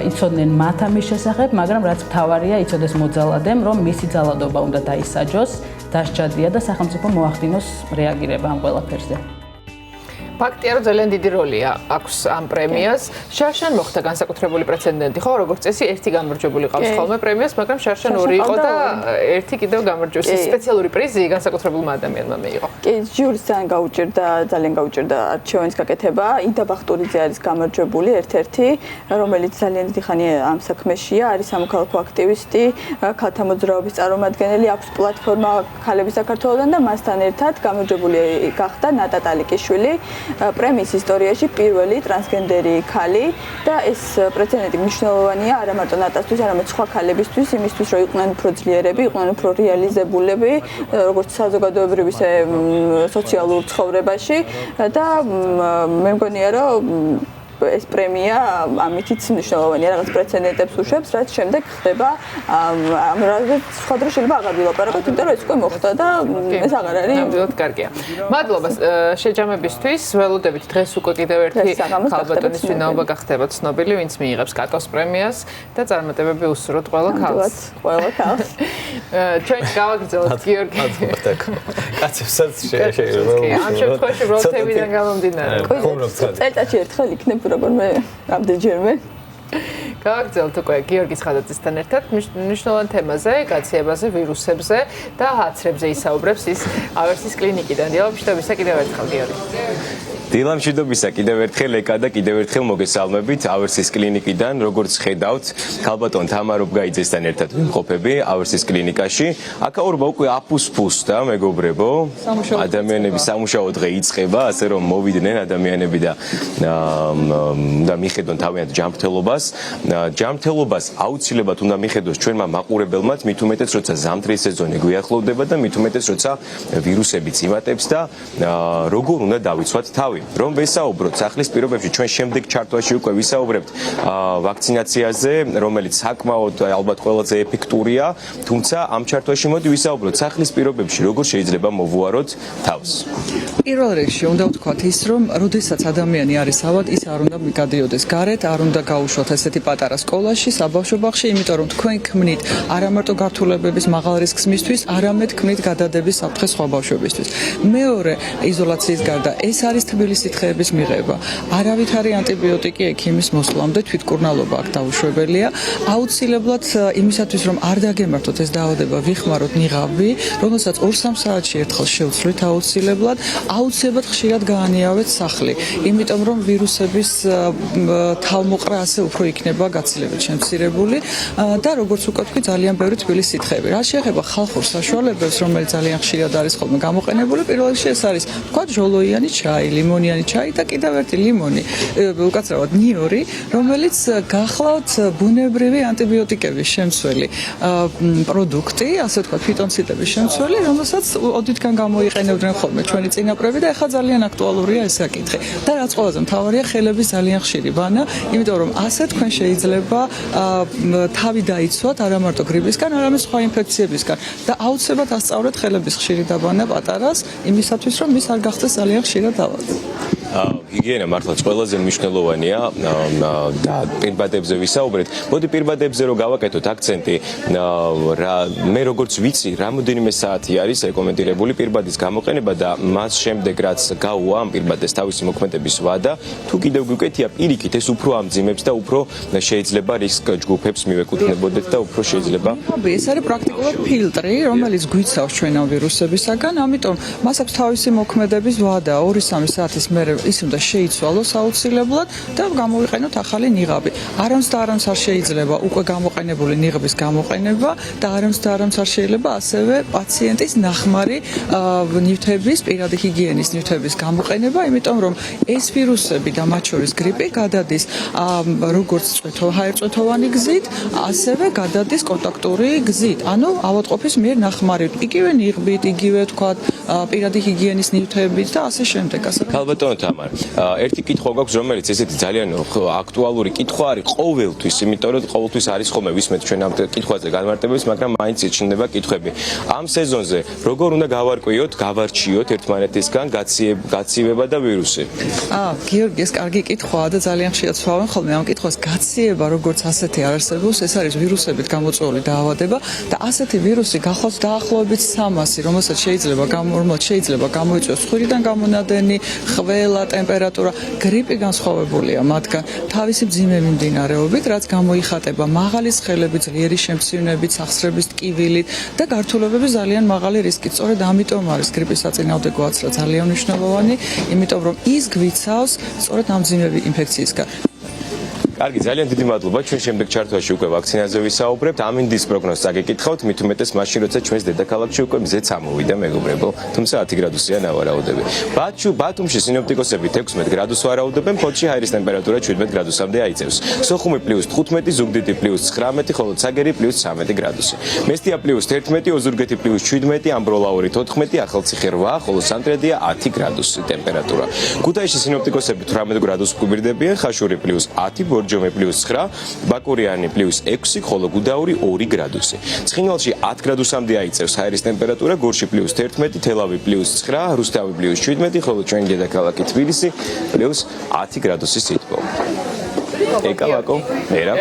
იცოდნენ მათ ამის შესახებ, მაგრამ რაც მთავარია, იცოდეს მოძალადემ, რომ მისი ძალადობა უნდა დაისაჯოს. დასჯადია და სახელმწიფო მოახდინოს რეაგირება ამ ყველაფერზე. ფაქტია, რომ ძალიან დიდი როლი აქვს ამ პრემიას. შარშან მოხდა განსაკუთრებული პრეცედენტი, ხო, როგორც წესი, ერთი გამარჯვებული ყავს ხოლმე პრემიას, მაგრამ შარშან ორი იყო და ერთი კიდევ გამარჯვეს. სპეციალური პრიზი განსაკუთრებულმა ადამიანმა მიიღო. კი, ჟურის ძალიან გაუჭირდა არჩევანის გაკეთება. იდა ბახტურიძე არის გამარჯვებული ერთ-ერთი, რომელიც ძალიან დიდი ხანია ამ საქმეშია, არის სამოქალაქო აქტივისტი, ქალთა მოძრაობის წარმომადგენელი, აქვს პლატფორმა ქალების საქართველოსთან და მასთან ერთად გამარჯვებული გახდა ნატა ტალიკიშვილი. პრემიის ისტორიაში პირველი ტრანსგენდერი ქალი და ეს პრეცედენტი მნიშვნელოვანია არა მარტო ნატასთვის, არამედ სხვა ქალებისთვის, იმისთვის, რომ იყვნენ უფრო ძლიერები, იყვნენ უფრო რეალიზებულები, როგორც საზოგადოებრივ ისე სოციალურ ცხოვრებაში და მე მგონია, რომ ეს პრემია ამითიც მნიშვნელოვანია, რაღაც პრეცედენტებს უშვებს, რაც შემდეგ ხდება ამაზე სხვა დრო შეიძლება აღარ ვილაპარაკოთ, იმიტომ რომ ეს უკვე მოხდა და ეს აღარ არის. ნამდვილად კარგია. მადლობა შეჯამებისთვის. ველოდებით დღეს უკვე კიდევ ერთი ქალბატონის ვინაობა გახდება ცნობილი, ვინც მიიღებს კაკოს პრემიას და წარმატებები უსურვოთ ყველა ქალს. ყველა ქალს. ჩვენ გავაგრძელოთ გიორგი. კაცებსაც შეიძლება. ამ შემთხვევაში როლთებიდან გამომდინარე. წელიწადში ერთხელ იქნებ როგორმე ამდენჯერმე გავაგრძელოთ უკვე გიორგის ხადაძესთან ერთად მნიშვნელოვან თემაზე, გაციებაზე, ვირუსებზე და აცრებზე ისაუბრებს ის ავერსის კლინიკიდან. დილა, მშვიდობისა კიდევ ერთხელ გიორგი. დილა მშვიდობისა კიდევ ერთხელ ეკა და კიდევ ერთხელ მოგესალმებით ავერსის კლინიკიდან, როგორც ხედავთ, ქალბატონ თამარ ობგაიძესთან ერთად ვიმყოფები ავერსის კლინიკაში. აქაურობა უკვე აფუსფუს და მეგობრებო, ადამიანები სამუშაო დღე იწყება, ასე რომ მოვიდნენ ადამიანები და უნდა მიხედონ თავიანთ ჯანმრთელობას. ჯანმრთელობას აუცილებლად უნდა მიხედოს ჩვენმა მაყურებელმაც, მით უმეტეს როცა ზამთრის სეზონი გვიახლოვდება და მით უმეტეს როცა ვირუსებიც იმატებს და როგორ უნდა დავიცვათ თავი. რომ ვესაუბროთ სახლის პირობებში ჩვენ შემდეგ ჩარტვაში უკვე ვისაუბრებთ ვაქცინაციაზე, რომელიც საკმაოდ ალბათ ყველაზე ეფექტურია, თუმცა ამ ჩარტვაში მოდი ვისაუბროთ სახლის პირობებში როგორ შეიძლება მოვუაროთ თავს. პირველ რიგში უნდა ვთქვათ ის, რომ როდესაც ადამიანი არის ავად, ის არ უნდა გადიოდეს გარეთ, არ უნდა გაუშვათ ესეთი პატარა სკოლაში, საბავშვო ბაღში, იმიტომ რომ თქვენ ქმნით არა მარტო გართულებების მაღალ რისკს მისთვის, არამედ ქმნით გადადების საფრთხეს სხვა ბავშვებისთვის. მეორე, იზოლაციის გარდა, ეს არის თბილისი თხეების მიღება. არავითარი ანტიბიოტიკი ექიმის მოსვლამდე თვითკურნალობა აქ დაუშვებელია. აუცილებლად იმისათვის, რომ არ დაგემართოთ ეს დაავადება, ვიხმაროთ ნიღაბი, რომელსაც 2-3 საათში ერთხელ შევცვლით აუცილებლად. აუცილებლად ხშირად გაანიავეთ სახლი, იმიტომ რომ ვირუსების თავმოყრა ასე უფრო იქნება გაცილებით შემცირებული და როგორც უკვე თქვი, ძალიან ბევრი თბილი სითხეები. რაც შეეხება ხალხურ საშუალებებს, რომელიც ძალიან ხშირად არის ხოლმე გამოყენებული, პირველ რიგში ეს არის, თქვა, ჟოლოიანი ჩაი, ლიმონიანი ჩაი და კიდევ ერთი ლიმონი, უკაცრავად ნიორი, რომელიც გახლავთ ბუნებრივი ანტიბიოტიკების შემცველი პროდუქტი, ასე თქვა, ფიტონციდების შემცველი, რომელსაც ოდითგან გამოიყენებდნენ ხოლმე ჩვენი წინაპრები და ეხლა ძალიან აქტუალურია ეს საკითხი. და რაც ყველაზე მთავარია, ხელების ძალიან ხშირი ბანა, იმიტომ რომ ასე თქვენ შეიძლება თავი დაიცვათ არა მარტო გრიპისგან, არამედ სხვა ინფექციებისგან და აუცილებლად ასწავლეთ ხელების ხშირი დაბანა პატარას, იმისათვის რომ ის არ გახდეს ძალიან ხშირად ავადი. ჰიგიენა მართლაც ყველაზე მნიშვნელოვანია და პირბადებზე ვისაუბრეთ. მოდი პირბადებზე რომ გავაკეთოთ აქცენტი, მე როგორც ვიცი, რამოდენიმე საათი არის რეკომენდირებული პირბადის გამოყენება და მას შემდეგ რაც გაუვა ამ პირბადეს თავისი მოქმედების ვადა, თუ კიდევ გვიკეთია პირიქით, ეს უფრო ამძიმებს და უფრო შეიძლება რისკ ჯგუფებს მივეკუთვნებოდეთ და უფრო შეიძლება. ეს არის პრაქტიკულად ფილტრი, რომელიც გვიცავს ჩვენ ამ ვირუსებისაგან, ამიტომ მას აქვს თავისი მოქმედების ვადა 2-3 საათის მერე ის უნდა შეიცვალოს აუცილებლად და გამოვიყენოთ ახალი ნიღაბი. არამც და არამც არ შეიძლება უკვე გამოყენებული ნიღბის გამოყენება და არამც და არამც არ შეიძლება ასევე პაციენტის ნახმარი ნივთების, პირადი ჰიგიენის ნივთების გამოყენება, იმიტომ რომ ეს ვირუსები და მათ შორის გრიპი გადადის როგორც ჰაერწვეთოვანი გზით, ასევე გადადის კონტაქტური გზით. ანუ ავადმყოფის მიერ ნახმარი, იგივე ნიღბით, იგივე თქვა პირადი ჰიგიენის ნივთებით და ასე შემდეგ. ქალბატონო თამარ, ერთი კითხვა გვაქვს, რომელიც ესეთი ძალიან აქტუალური კითხვა არის ყოველთვის, იმიტომ რომ ყოველთვის არის ხოლმე ვისმენთ ჩვენ ამ კითხვაზე განმარტებებს, მაგრამ მაინც იჩნდება კითხვები. ამ სეზონზე როგორ უნდა გავარკვიოთ, გავარჩიოთ ერთმანეთისგან გაცივება და ვირუსი? გიორგი, ეს კარგი კითხვაა და ძალიან ხშირად ვსვავენ ხოლმე ამ კითხვას. გაციება როგორც ასეთი არ არსებობს, ეს არის ვირუსებით გამოწვეული დაავადება და ასეთი ვირუსი გახლავთ დაახლოებით 300, რომელსაც შეიძლება გამოიწვიოს ცხვირიდან გამონადენი, ხველა, ტემპერატურა, გრიპი განსხვავებულია მათგან თავისი მძიმე მიმდინარეობით, რაც გამოიხატება მაღალი სხელები, ძლიერი შემცირნებით, სახსრების ტკივილით და გართულებების ძალიან მაღალი რისკით. სწორედ ამიტომ არის გრიპის საწინააღმდეგო აცრა ძალიან მნიშვნელოვანი, იმიტომ რომ ის გვიცავს სწორედ ამ მძიმე ინფექციისგან. კარგი, ძალიან დიდი მადლობა. ჩვენ შემდეგ ჩარტვაში უკვე ვაქცინაზე ვისაუბრებთ. ამინდის პროგნოზს წაგეკითხავთ, მით უმეტეს მაშინ, როცა ჩვენს დედაქალაქში უკვე მზეც ამოვიდა, მეგობრებო. თუმცა 10 გრადუსია ნავარაუდები. ბათუმში სინოპტიკოსები 16 გრადუსს ვარაუდობენ, ფოთში ჰაერის ტემპერატურა 17 გრადუსამდე აიწევს. სოხუმი +15, ზუგდიდი +19, ხოლო ცაგერი +13 გრადუსი. მესტია +11, ოზურგეთი +17, ამბროლაური 14, ახალციხე 8, ხოლო სანტრედია 10 გრადუსი ტემპერატურა. ქუთაისში სინოპტიკოსები 18 გრადუსს გვიბირდებიან, ხაშური +10, ბორჯომე +9, ბაკურიანი +6, ხოლო გუდაური 2 გრადუსი. ცხინვალში 10 გრადუსამდე აიწევს ჰაერის ტემპერატურა, გორში +11, თელავი +9, რუსთავი +17, ხოლო ჩვენი დედაქალაქი თბილისი +10 გრადუსი სითბო. ეკა ვაკო, მერა.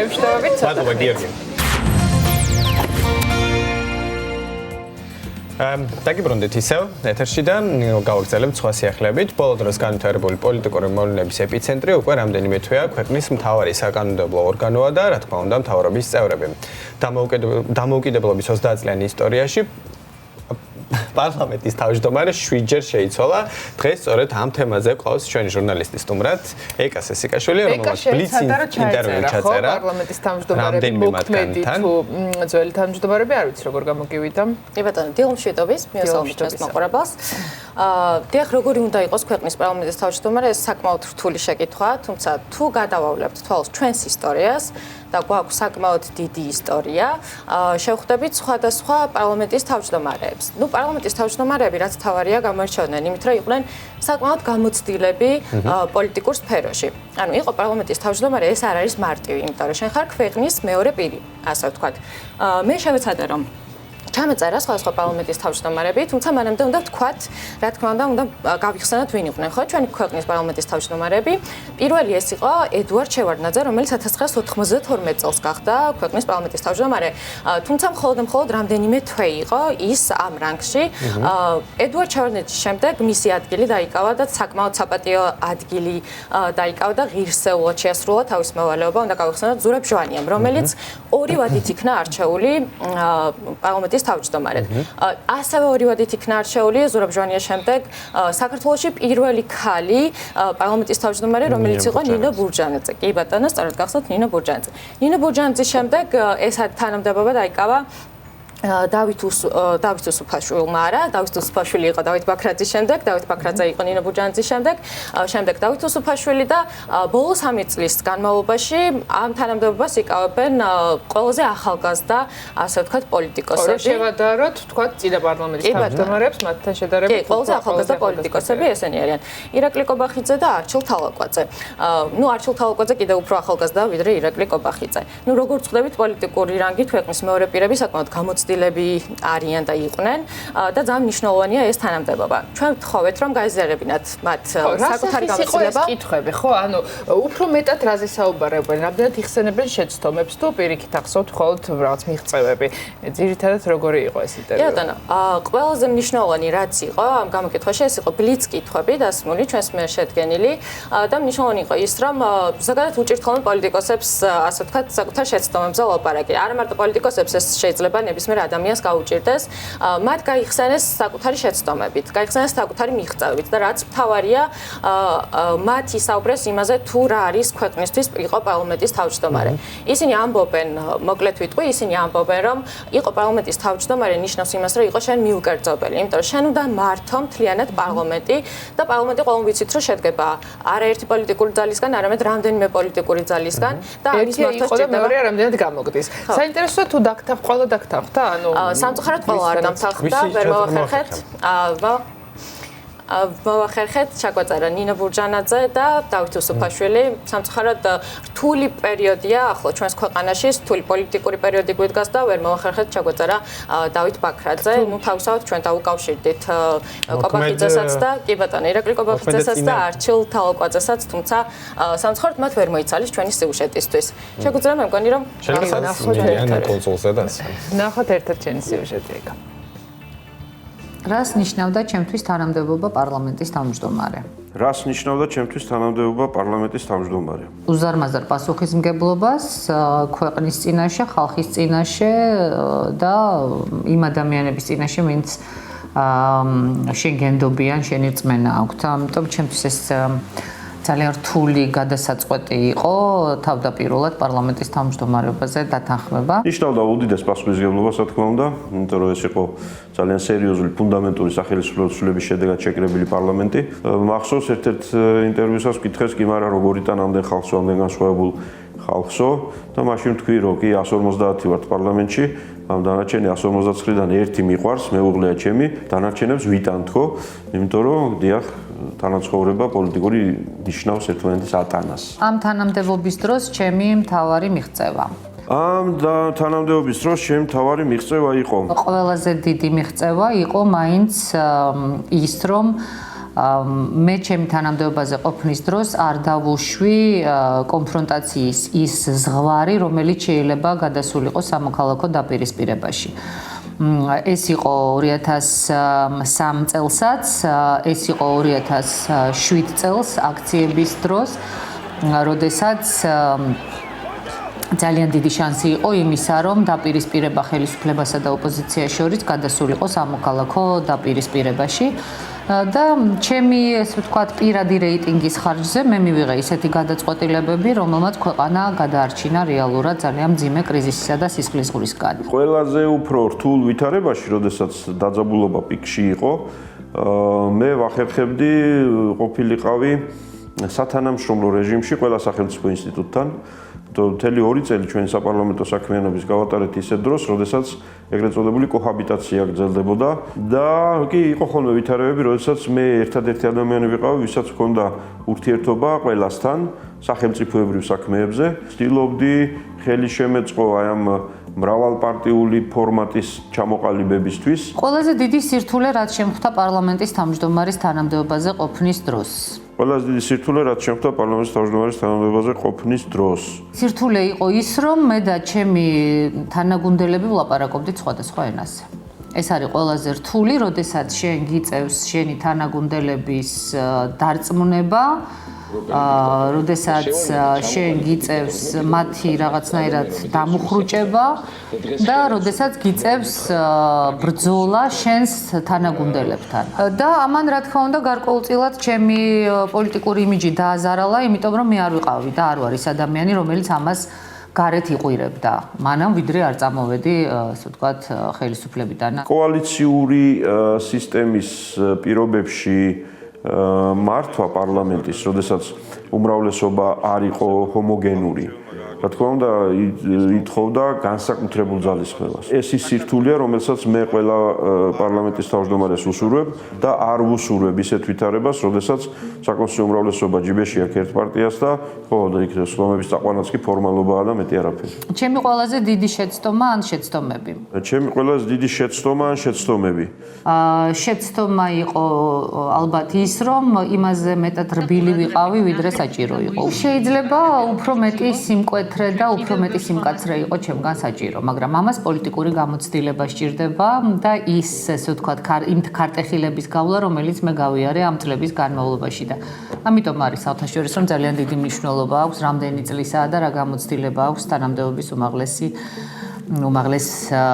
მადლობა გიორგი. დაგიბრუნდით ისევ ეთერშიდან გავაგრძელებთ სხვა სიახლეებით. ბოლო დროს განვითარებული პოლიტიკური მოვლენების ეპიცენტრი უკვე რამდენიმე თვეა ქვეყნის მთავარი საკანონმდებლო ორგანოა და რა თქმა უნდა მთავრობის წევრები. დამოუკიდებლობის 30 წლიანი ისტორიაში პარლამენტის თავმჯდომარე 7-ჯერ შეიცვალა. დღეს სწორედ ამ თემაზე ყავს ჩვენი ჟურნალისტი სტუმრად ეკა სესიკაშვილი, რომელმაც ბლიც ინტერვიუ ჩაწერა. პარლამენტის თავმჯდომარები მოქმედი თუ ძველი თავმჯდომარები არ ვიცი როგორ გამოგივიდა. კი ბატონო, დილმშვიდობის, მიესალმებით ჩვენს მაყურებელს. დიახ, როგორი უნდა იყოს ქვეყნის პარლამენტის თავმჯდომარე, ეს საკმაოდ რთული შეკითხვაა, თუმცა თუ გადავავლებთ თვალს ჩვენს ისტორიას და გვაქვს საკმაოდ დიდი ისტორია, შევხვდებით სხვადასხვა პარლამენტის თავმჯდომარეებს. ნუ პარლამენტის თავმჯდომარეები რაც თავარია გამოირჩეოდნენ იმით, რომ იყვნენ საკმაოდ გამოცდილები პოლიტიკურ სფეროში. ანუ იყო პარლამენტის თავმჯდომარე, ეს არ არის მარტივი, იმიტომ რომ შენ ხარ ქვეყნის მეორე პირი, ასე ვთქვათ. მე შევეცადე რომ ჩამეწერა სხვადასხვა პარლამენტის თავმჯდომარები, თუმცა მანამდე უნდა ვთქვათ, რა თქმა უნდა გავიხსენოთ ვინ იყვნენ, ხო? ჩვენი ქვეყნის პარლამენტის თავმჯდომარები. პირველი ეს იყო ედუარდ შევარდნაძე, რომელიც 1992 წელს გახდა ქვეყნის პარლამენტის თავმჯდომარე. თუმცა მხოლოდ რამდენიმე თვე იყო ის ამ რანგში. ედუარდ შევარდნაძის შემდეგ მისი ადგილი დაიკავა და საკმაოდ საპატიო ადგილი დაიკავა და ღირსეულად შეასრულა თავის მოვალეობა. უნდა გავიხსენოთ ზურაბ ჟვანიამ, რომელიც ორი ვადით იქნა არჩეული პარლამენტის თავმჯდომარედ. ასევე ორი ვადით იქნა არჩეული ზურაბ ჟვანიას შემდეგ საქართველოში პირველი ქალი პარლამენტის თავმჯდომარე, რომელიც იყო ნინო ბურჯანაძე. კი ბატონო, სწორედ გახსოვთ ნინო ბურჯანაძე. ნინო ბურჯანაძის შემდეგ ეს თანამდებობა დაიკავა დავით უსუფაშვილმა არა, დავით უსუფაშვილი იყო დავით ბაქრაძის შემდეგ, დავით ბაქრაძე იყო ნინო ბურჯანაძის შემდეგ დავით უსუფაშვილი და ბოლო 3 წლის განმავლობაში ამ თანამდებობას იკავებენ ყველაზე ახალგაზრდა, ასე ვთქვათ, პოლიტიკოსები. რო შევადაროთ, ვთქვათ, წინა პარლამენტის თავმჯდომარეებს, მათთან შედარებით. კი, ყველაზე ახალგაზრდა პოლიტიკოსები ესენი არიან. ირაკლი კობახიძე და არჩილ თალაკვაძე. ნუ არჩილ თალაკვაძე კიდევ უფრო ახალგაზრდა ვიდრე ირაკლი კობახიძე. ნუ როგორ ვწდებით პოლიტიკური რანგით ქვეყნის მეორე პირები საკმაოდ გამოცდილები არიან და იყვნენ და ძალიან მნიშვნელოვანია ეს თანამდებობა. ჩვენ ვთხოვეთ რომ გაიზიარებინათ მათ საკუთარი გამოცდილება. კითხვები, ხო? ანუ უფრო მეტად რაზე საუბარებენ, რამდენად იხსენებენ შეცდომებს თუ პირიქით ახსოვთ მხოლოდ რაღაც მიღწევები. ძირითადად როგორი იყო ეს ინტერვიუ? ბატონო, ყველაზე მნიშვნელოვანი რაც იყო ამ გამოკითხვაში ეს იყო ბლიც კითხვები დასმული ჩვენს მიერ შედგენილი და მნიშვნელოვანი იყო ის რომ ზოგადად უჭირთ ხოლმე პოლიტიკოსებს ასე ვთქვათ საკუთარ შეცდომებზე ლაპარაკი. არა მარტო პოლიტიკოსებს, ეს შეიძლება ნებისმიერ ადამიანს გაუჭირდეს, მათ გაიხსენეს საკუთარი შეცდომებით, გაიხსენეს საკუთარი მიღწევებით და რაც მთავარია, მათ ისაუბრეს იმაზე თუ რა არის ქვეყნისთვის იყო პარლამენტის თავმჯდომარე. ისინი ამბობენ, მოკლედ ვიტყვი, ისინი ამბობენ, რომ იყო პარლამენტის თავმჯდომარე ნიშნავს იმას, რომ იყო შენ მიუკერძობელი, იმიტომ რომ შენ უნდა მართო მთლიანად პარლამენტი და პარლამენტი ყველამ ვიცით, რომ შედგება არაერთი პოლიტიკური ძალისგან, არამედ რამდენიმე პოლიტიკური ძალისგან და ამის მართვა სჭირდება. მეორე რამდენად გამოგდის. საინტერესოა თუ ყველა დაგთანხმდა, ანუ სამწუხაროდ ყველა არ დამთავრდა, ვერ მოვახერხეთ. მოვახერხეთ ჩაგვაწერა ნინო ბურჯანაძე და დავით უსუფაშვილი. სამწუხაროდ რთული პერიოდია ახლა ჩვენს ქვეყანაში, რთული პოლიტიკური პერიოდი გვიდგას და ვერ მოვახერხეთ ჩაგვაწერა დავით ბაქრაძე. ნუ თავისთავად ჩვენ დავუკავშირდით კობახიძესაც და კი ბატონო, ირაკლი კობახიძესაც და არჩილ თალაკვაძესაც, თუმცა სამწუხაროდ მათ ვერ მოიცალის ჩვენი სიუჟეტისთვის. შეგვიძლია მე მგონი რომ ნახოთ ერთად ჩვენი სიუჟეტი ეკა. რას ნიშნავდა ჩემთვის თანამდებობა პარლამენტის თავმჯდომარე? რას ნიშნავდა ჩემთვის თანამდებობა პარლამენტის თავმჯდომარე? უზარმაზარ პასუხისმგებლობას ქვეყნის წინაშე, ხალხის წინაშე და იმ ადამიანების წინაშე, ვინც შენ გენდობიან, შენი რწმენა აქვთ. ამიტომ ჩემთვის ეს ძალიან რთული გადასაწყვეტი იყო თავდაპირველად პარლამენტის თავმჯდომარეობაზე დათანხმება. ნიშნავდა უდიდეს პასუხისმგებლობას, რა თქმა უნდა, იმიტომ რომ ეს იყო ძალიან სერიოზული ფუნდამენტური სახელმწიფოების შედეგად შეკრებილი პარლამენტი. მახსოვს ერთ-ერთ ინტერვიუსაც ვკითხეს კი, მაგრამ როგორი ამდენ ხალხსო, ამდენ განსხვავებულ ხალხსო და მაშინ თქვი, რომ კი 150 ვართ პარლამენტში, ამ დანარჩენი 159-დან ერთი მიყვარს, მეუღლეა ჩემი, დანარჩენებს ვიტანთ, ხო? იმიტომ რომ დიახ, თანაცხოვრება პოლიტიკური ნიშნავს ერთმანეთის ატანას. ამ თანამდებობის დროს ჩემი მთავარი მიღწევა. ამ თანამდებობის დროს ჩემი მთავარი მიღწევა იყო. ყველაზე დიდი მიღწევა იყო მაინც ის, რომ მე ჩემი თანამდებობაზე ყოფნის დროს არ დავუშვი კონფრონტაციის ის ზღვარი, რომელიც შეიძლება გადასულიყო სამოქალაქო დაპირისპირებაში. ეს იყო 2003 წელსაც, ეს იყო 2007 წელს აქციების დროს, როდესაც ძალიან დიდი შანსი იყო იმისა, რომ დაპირისპირება ხელისუფლებასა და ოპოზიციას შორის გადასულიყო სამოქალაქო დაპირისპირებაში. და ჩემი, ესე ვთქვათ, პირადი რეიტინგის ხარჯზე მე მივიღე ისეთი გადაწყვეტილებები, რომელმაც ქვეყანა გადაარჩინა რეალურად ძალიან მძიმე კრიზისისა და სისხლისღვრისგან. ყველაზე უფრო რთულ ვითარებაში, როდესაც დაძაბულობა პიკში იყო, მე ვახერხებდი ყოფილიყავი სათანამშრომლო რეჟიმში ყველა სახელმწიფო ინსტიტუტთან. მთელი 2 წელი ჩვენ საპარლამენტო საქმიანობის გავატარეთ ისეთ დროს, როდესაც ეგრეთ წოდებული კოჰაბიტაცია გრძელდებოდა და კი იყო ხოლმე ვითარებები, როდესაც მე ერთადერთი ადამიანი ვიყავი, ვისაც ჰქონდა ურთიერთობა ყველასთან სახელმწიფოებრივ საქმეებზე. ვცდილობდი ხელი შემეწყო აი ამ მრავალპარტიული ფორმატის ჩამოყალიბებისთვის. ყველაზე დიდი სირთულე რაც შემხვდა პარლამენტის თავმჯდომარის თანამდებობაზე ყოფნის დროს. ყველაზე დიდი სირთულე რაც შემხვდა პარლამენტის თავმჯდომარის თანამდებობაზე ყოფნის დროს. სირთულე იყო ის, რომ მე და ჩემი თანაგუნდელები ვლაპარაკობდით სხვადასხვა ენაზე. ეს არის ყველაზე რთული, როდესაც შენ გიწევს შენი თანაგუნდელების დარწმუნება, როდესაც შენ გიწევს მათი რაღაცნაირად დამუხრუჭება და როდესაც გიწევს ბრძოლა შენს თანაგუნდელებთან. და ამან რა თქმა უნდა გარკვეულწილად ჩემი პოლიტიკური იმიჯი დააზარალა, იმიტომ რომ მე არ ვიყავი და არ ვარ ის ადამიანი, რომელიც ამას გარეთ იყვირებდა. მანამ ვიდრე არ წამოვედი, ასე ვთქვათ, ხელისუფლებიდან. კოალიციური სისტემის პირობებში მართვა პარლამენტის, როდესაც უმრავლესობა არ იყო ჰომოგენური. რა თქმა უნდა, ითხოვდა განსაკუთრებულ ძალისხმევას. ეს ის სირთულეა, რომელსაც მე ყველა პარლამენტის თავმჯდომარეს უსურვებ და არ ვუსურვებ ისეთ ვითარებას, როდესაც საკონსტიტუციო უმრავლესობა ჯიბეში აქვს ერთ პარტიას და ხო, და იქ სლომების წაყვანაც კი ფორმალობაა და მეტი არაფერი. ჩემი ყველაზე დიდი შეცდომა ან შეცდომები. ჩემი ყველაზე დიდი შეცდომა ან შეცდომები. შეცდომა იყო ალბათ ის, რომ იმაზე მეტად რბილი ვიყავი, ვიდრე საჭირო იყო. შეიძლება უფრო მეტი სიმკვეთე და უფრო მეტი სიმკაცრე იყო ჩემგან საჭირო, მაგრამ ამას პოლიტიკური გამოცდილება სჭირდება და ის, ესე ვთქვათ, იმ ქარტეხილების გავლა, რომელიც მე გავიარე ამ წლების განმავლობაში და ამიტომ არის საერთაშორისო რომ ძალიან დიდი მნიშვნელობა აქვს, რამდენი წლისაა და რა გამოცდილება აქვს თანამდებობის უმაღლეს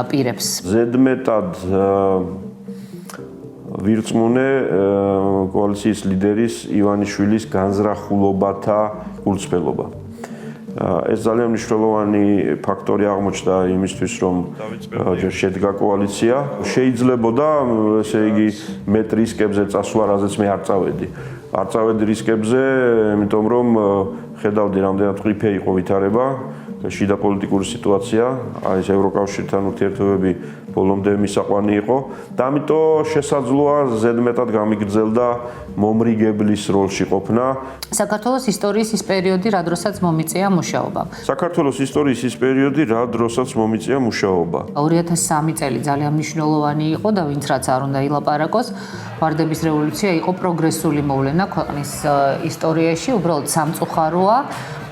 პირებს. ზედმეტად ვირწმუნე კოალიციის ლიდერის ივანიშვილის განზრახულობათა გულწრფელობა. ეს ძალიან მნიშვნელოვანი ფაქტორი აღმოჩნდა იმისთვის, რომ შედგა კოალიცია. შეიძლებოდა, ესე იგი, მეტ რისკებზე წასვლა, რაზეც მე არ წავედი. არ წავედი რისკებზე, იმიტომ რომ ხედავდი, რამდენად ყრიფე იყო ვითარება, შიდა პოლიტიკური სიტუაცია, აი ეს ევროკავშირთან ურთიერთობები ბოლომდე მისაყვანი იყო და ამიტომ შესაძლოა ზედმეტად გამიგრძელდა მომრიგებლის როლში ყოფნა. საქართველოს ისტორიის ის პერიოდი, რა დროსაც მომიწია მუშაობა. საქართველოს ისტორიის ის პერიოდი, რა დროსაც მომიწია მუშაობა. 2003 წელი ძალიან მნიშვნელოვანი იყო და ვინც რაც არ უნდა ილაპარაკოს, ვარდების რევოლუცია იყო პროგრესული მოვლენა ქვეყნის ისტორიაში, უბრალოდ სამწუხაროა.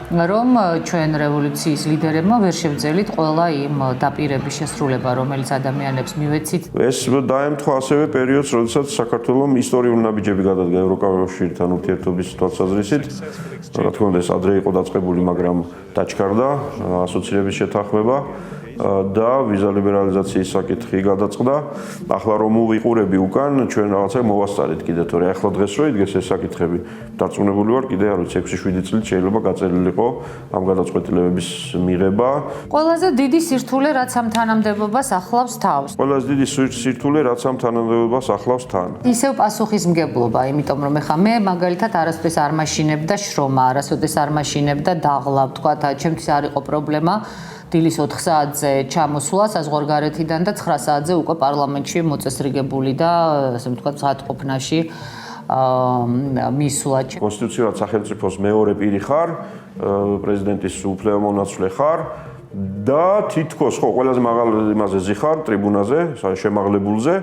რომ ჩვენ რევოლუციის ლიდერებმა ვერ შევძელით ყველა იმ დაპირების შესრულება, რომელიც ადამიანებს მივეცით. ეს დაემთხვა ასევე პერიოდს, როდესაც საქართველოს ისტორიული ნაბიჯები გადადგა ევროკავშირთან ურთიერთობის თვალსაზრისით. რა თქმა უნდა, ეს ადრე იყო დაწყებული, მაგრამ დაჩქარდა ასოცირების შეთანხმება და ვიზა ლიბერალიზაციის საკითხი გადაწყდა. ახლა რომ ვიყურები უკან, ჩვენ რაღაცა მოვასწარეთ კიდე, თორე ახლა დღეს რო იდგეს ეს საკითხები, დარწმუნებული ვარ, კიდე არ ვიცი 6-7 წლით შეიძლება გაწელილიყო ამ გადაწყვეტილებების მიღება. ყველაზე დიდი სირთულე, რაც ამ თანამდებობას ახლავს თავს. ყველაზე დიდი სირთულე, რაც ამ თანამდებობას ახლავს თან. ისევ პასუხისმგებლობა, იმიტომ რომ ეხა მე მაგალითად არასდროს არ მაშინებდა შრომა, არასოდეს არ მაშინებდა დაღლა, თქვა, ჩემთვის არ იყო პრობლემა. დილის 4 საათზე ჩამოსვლა საზღვარგარეთიდან და 9 საათზე უკვე პარლამენტში მოწესრიგებული და ასე ვთქვათ საათყოფნაში მისვლა. კონსტიტუციურად სახელმწიფოს მეორე პირი ხარ, პრეზიდენტის უფლებამონაცვლე ხარ და თითქოს ხო ყველაზე მაღალ იმაზე ზიხარ ტრიბუნაზე, შემაღლებულზე,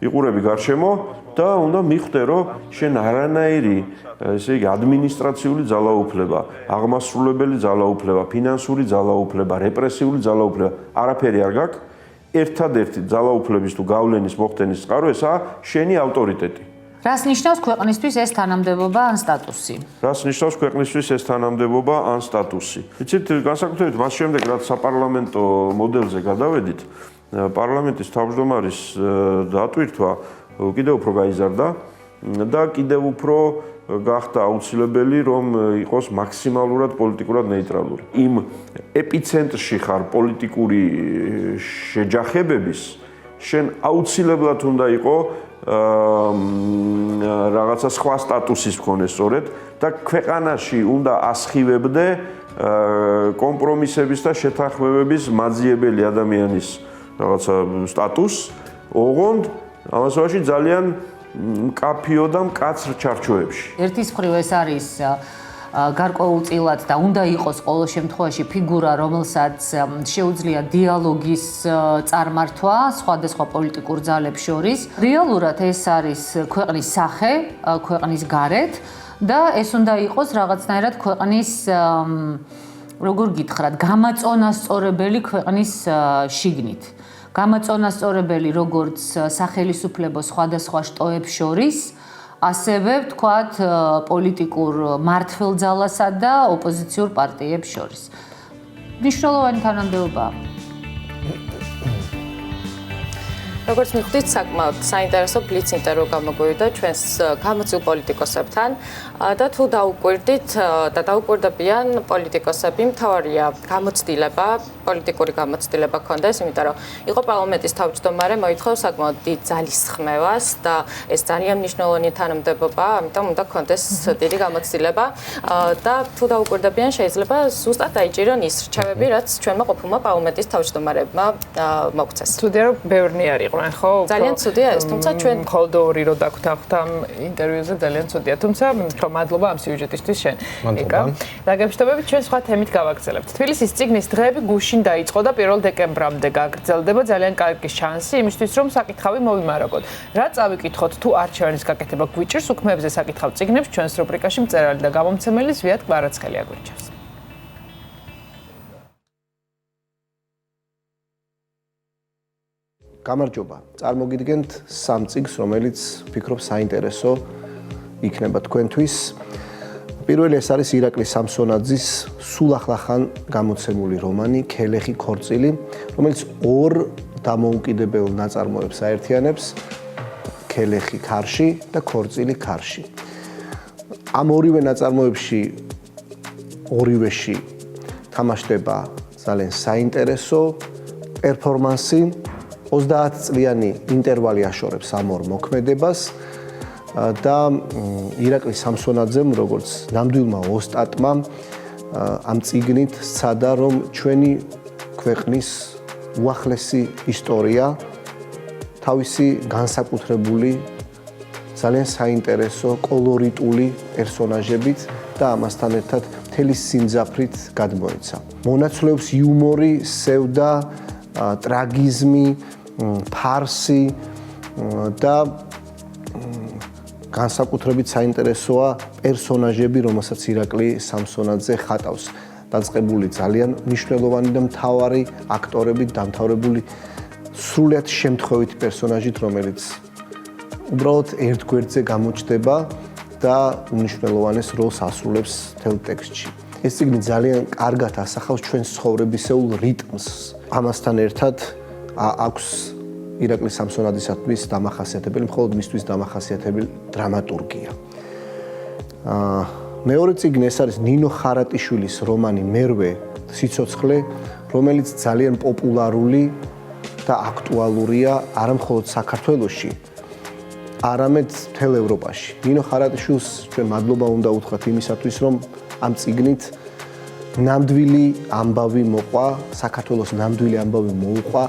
იყურები გარშემო და უნდა მიხვდე, რომ შენ არანაირი ესე იგი ადმინისტრაციული ძალაუფლება, აღმასრულებელი ძალაუფლება, ფინანსური ძალაუფლება, რეპრესიული ძალაუფლება არაფერი არ გაქვს. ერთადერთი ძალაუფლების თუ გავლენის მოხდენის წყარო ესაა შენი ავტორიტეტი. რას ნიშნავს ქვეყნისთვის ეს თანამდებობა ან სტატუსი? რას ნიშნავს ქვეყნისთვის ეს თანამდებობა ან სტატუსი? იცით, განსაკუთრებით მას შემდეგ, რაც საპარლამენტო მოდელზე გადავედით, პარლამენტის თავმჯდომარის დატვირთვა კიდევ უფრო გაიზარდა და კიდევ უფრო გახდა აუცილებელი, რომ იყოს მაქსიმალურად პოლიტიკურად ნეიტრალური. იმ ეპიცენტრში ხარ პოლიტიკური შეჯახებების, შენ აუცილებლად უნდა იყო რაღაცა სხვა სტატუსის მქონე სწორედ და ქვეყანაში უნდა ასხივებდე კომპრომისების და შეთანხმებების მაძიებელი ადამიანის რაღაცა სტატუსს, ოღონდ ამასობაში ძალიან მკაფიო და მკაცრ ჩარჩოებში. ერთის მხრივ ეს არის გარკვეულწილად და უნდა იყოს ყოველ შემთხვევაში ფიგურა, რომელსაც შეუძლია დიალოგის წარმართვა სხვადასხვა პოლიტიკურ ძალებს შორის. რეალურად ეს არის ქვეყნის სახე, ქვეყნის გარეთ და ეს უნდა იყოს რაღაცნაირად ქვეყნის როგორ გითხრათ, გამაწონასწორებელი ქვეყნის შიგნით. გამაწონასწორებელი როგორც სახელისუფლებო სხვადასხვა შტოებს შორის, ასევე ვთქვათ პოლიტიკურ მმართველ-ძალასა და ოპოზიციურ პარტიებს შორის. მნიშვნელოვანი თანამდებობაა. როგორც მიხვდით, საკმაოდ საინტერესო ბლიც ინტერვიუ გამოგვივიდა ჩვენს გამოცდილ პოლიტიკოსებთან და თუ დაუკვირდით და დაუკვირდებიან პოლიტიკოსები, მთავარია გამოცდილება, პოლიტიკური გამოცდილება ქონდეს, იმიტომ რომ იყო პარლამენტის თავმჯდომარე, მოითხოვს საკმაოდ დიდ ძალისხმევას და ეს ძალიან მნიშვნელოვანი თანამდებობაა, ამიტომ უნდა ქონდეს დიდი გამოცდილება და თუ დაუკვირდებიან, შეიძლება ზუსტად დაიჭირონ ის რჩევები, რაც ჩვენმა ყოფილმა პარლამენტის თავმჯდომარეებმა მოგცეს. თუდე რომ ბევრი არ იყო ხო? ძალიან ცუდია ეს, თუმცა ჩვენ მხოლოდ ორი რო დაგვთანხმთ ამ ინტერვიუზე ძალიან ცუდია. თუმცა მადლობა ამ სიუჟეტისთვის შენ. იკა. დაგემშვიდობებით, ჩვენ სხვა თემით გავაგრძელებთ. თბილისის წიგნის დღეები გუშინ დაიწყო და 1 დეკემბრამდე გაგრძელდება. ძალიან კარგი შანსი იმისთვის, რომ საკითხავი მოვიმარაგოთ. რა წავიკითხოთ, თუ არჩევანის გაკეთება გვიჭირს, უქმეებზე საკითხავ წიგნებს ჩვენს რუბრიკაში მწერალი და გამომცემელი ზვიად კვარაცხელი აგვირჩევს. გამარჯობა. წარმოგიდგენთ სამ წიგნს, რომელიც ვფიქრობ საინტერესო იქნება თქვენთვის. პირველი ეს არის ირაკლი სამსონაძის სულ ახლახან გამოცემული რომანი ქელეხი ქორწილი, რომელიც ორ დამოუკიდებელ ნაწარმოებს აერთიანებს, ქელეხი ქარში და ქორწილი ქარში. ამ ორივე ნაწარმოებში ორივეში თამაშდება ძალიან საინტერესო პერფორმანსი. 30 წლიანი ინტერვალი აშორებს ამ ორ მოქმედებას და ირაკლი სამსონაძემ, როგორც ნამდვილმა ოსტატმა, ამ წიგნით სცადა, რომ ჩვენი ქვეყნის უახლესი ისტორია თავისი განსაკუთრებული, ძალიან საინტერესო, კოლორიტული პერსონაჟებით და ამასთან ერთად მთელი სიმძაფრით გადმოეცა. მონაცვლეობს იუმორი, სევდა, ტრაგიზმი, ფარსი და განსაკუთრებით საინტერესოა პერსონაჟები, რომელსაც ირაკლი სამსონაძე ხატავს. დაწყებული ძალიან მნიშვნელოვანი და მთავარი აქტორებით დამთავრებული სრულიად შემთხვევითი პერსონაჟით, რომელიც უბრალოდ ერთ გვერდზე გამოჩნდება და უნიშნელოვანეს როლს ასრულებს მთელ ტექსტში. ეს წიგნი ძალიან კარგად ასახავს ჩვენს ცხოვრებისეულ რიტმს. ამასთან ერთად აქვს ირაკლი სამსონაძისათვის დამახასიათებელი, მხოლოდ მისთვის დამახასიათებელი დრამატურგია. მეორე წიგნი ეს არის ნინო ხარატიშვილის რომანი მერვე სიცოცხლე, რომელიც ძალიან პოპულარული და აქტუალურია არა მხოლოდ საქართველოში, არამედ მთელ ევროპაში. ნინო ხარატიშვილს ჩვენ მადლობა უნდა უთხრათ იმისათვის, რომ ამ წიგნით ნამდვილი ამბავი მოყვა, საქართველოს ნამდვილი ამბავი მოუყვა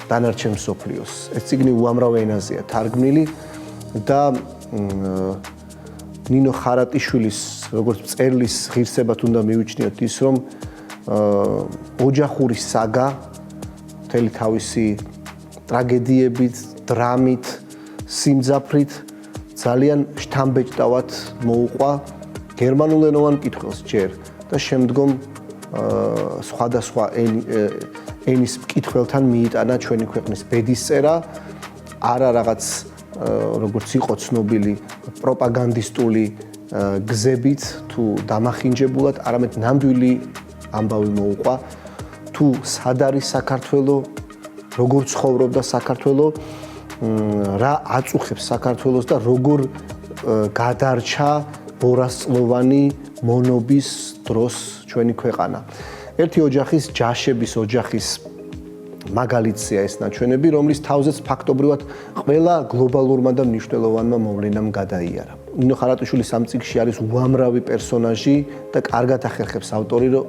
დანარჩენ მსოფლიოს. ეს წიგნი უამრავ ენაზეა თარგმნილი და ნინო ხარატიშვილის როგორც მწერლის ღირსებად უნდა მივიჩნიოთ ის, რომ ოჯახური საგა მთელი თავისი ტრაგედიებით, დრამით, სიმძაფრით ძალიან შთამბეჭდავად მოუყვა გერმანულენოვან მკითხველს ჯერ და შემდგომ სხვადასხვა ენის მკითხველთან მიიტანა ჩვენი ქვეყნის ბედისწერა, არა რაღაც როგორც იყო ცნობილი პროპაგანდისტული გზებით თუ დამახინჯებულად, არამედ ნამდვილი ამბავი მოუყვა თუ სად არის საქართველო, როგორ ცხოვრობდა საქართველო, რა აწუხებს საქართველოს და როგორ გადარჩა 200-წლოვანი მონობის დროს ჩვენი ქვეყანა. ერთი ოჯახის ჯაშების ოჯახის მაგალითია ეს ნაჩვენები, რომლის თავზეც ფაქტობრივად ყველა გლობალურმა და მნიშვნელოვანმა მოვლენამ გადაიარა. ნინო ხარატიშვილის ამ წიგნში არის უამრავი პერსონაჟი და კარგად ახერხებს ავტორი, რომ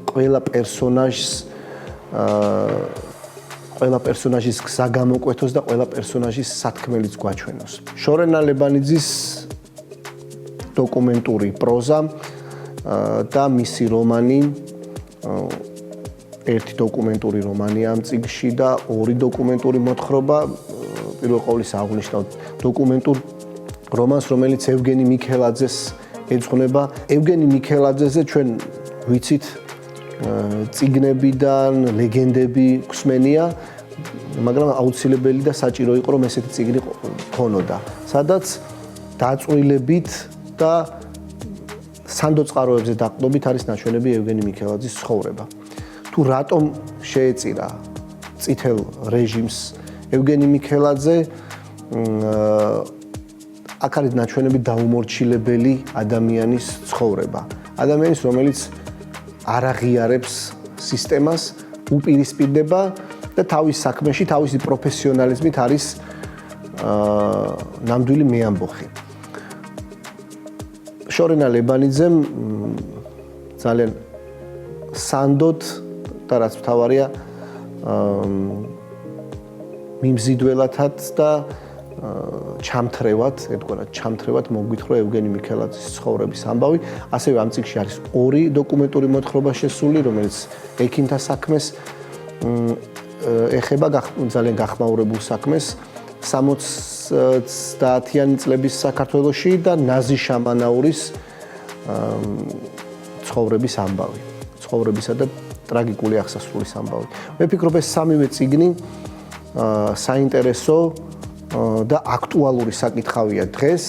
ყველა პერსონაჟის გზა გამოკვეთოს და ყველა პერსონაჟის სათქმელიც გვაჩვენოს. შორენა ლებანიძის დოკუმენტური პროზა და მისი რომანი, ერთი დოკუმენტური რომანია ამ წიგნში და ორი დოკუმენტური მოთხრობა, პირველ ყოვლისა აღნიშნავთ დოკუმენტურ რომანს, რომელიც ევგენი მიქელაძეს ეძღვნება. ევგენი მიქელაძეზე ჩვენ ვიცით წიგნებიდან ლეგენდები გვსმენია, მაგრამ აუცილებელი და საჭირო იყო რომ ესეთი წიგნი ქონოდა, სადაც დაწვრილებით და სანდო წყაროებზე დაყრდნობით არის ნაჩვენები ევგენი მიქელაძის ცხოვრება. თუ რატომ შეეწირა წითელ რეჟიმს ევგენი მიქელაძე, აქ არის ნაჩვენები დაუმორჩილებელი ადამიანის ცხოვრება. ადამიანის, რომელიც არ აღიარებს სისტემას, უპირისპირდება და თავის საქმეში, თავისი პროფესიონალიზმით არის ნამდვილი მეამბოხი. შორენა ლებანიძემ ძალიან სანდოდ და რაც მთავარია მიმზიდველათაც და ჩამთრევად მოგვითხრა ევგენი მიქელაძის ცხოვრების ამბავი. ასევე ამ წიგნში არის ორი დოკუმენტური მოთხრობა შესული, რომელიც ექიმთა საქმეს ეხება, ძალიან გახმაურებულ საქმეს 70-იანი წლების საქართველოში და ნაზი შამანაურის ცხოვრების ამბავი, ცხოვრებისა და ტრაგიკული აღსასრულის ამბავი. მე ვფიქრობ, ეს სამივე წიგნი საინტერესო და აქტუალური საკითხავია დღეს.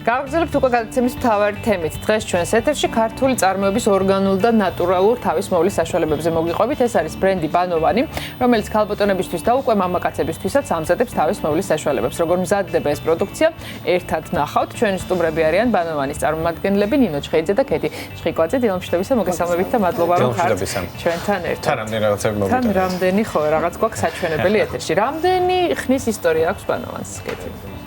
გავაგრძელებთ უკვე გადაცემის მთავარი თემით. დღეს ჩვენს ეთერში ქართული წარმოების ორგანულ და ნატურალურ თავისმოვლის საშუალებებზე მოგიყვებით. ეს არის ბრენდი ბანოვანი, რომელიც ქალბატონებისთვის და უკვე მამაკაცებისთვისაც ამზადებს თავისმოვლის საშუალებებს. როგორ მზადდება ეს პროდუქცია? ერთად ნახავთ. ჩვენი სტუმრები არიან ბანოვანის წარმომადგენლები ნინო ჩხეიძე და კეთი ჩხიკვაძე. დილამშვიდობისა, მოგესალმებით და მადლობა რომ ხართ ჩვენთან ერთად. თან რამდენი რაღაცები მოგვითხრა? თან რამდენი ხო, რაღაც გვაქვს საჩვენებელი ეთერში. რამდენი ხნის ისტორია აქვს ბანოვანს, კეთი?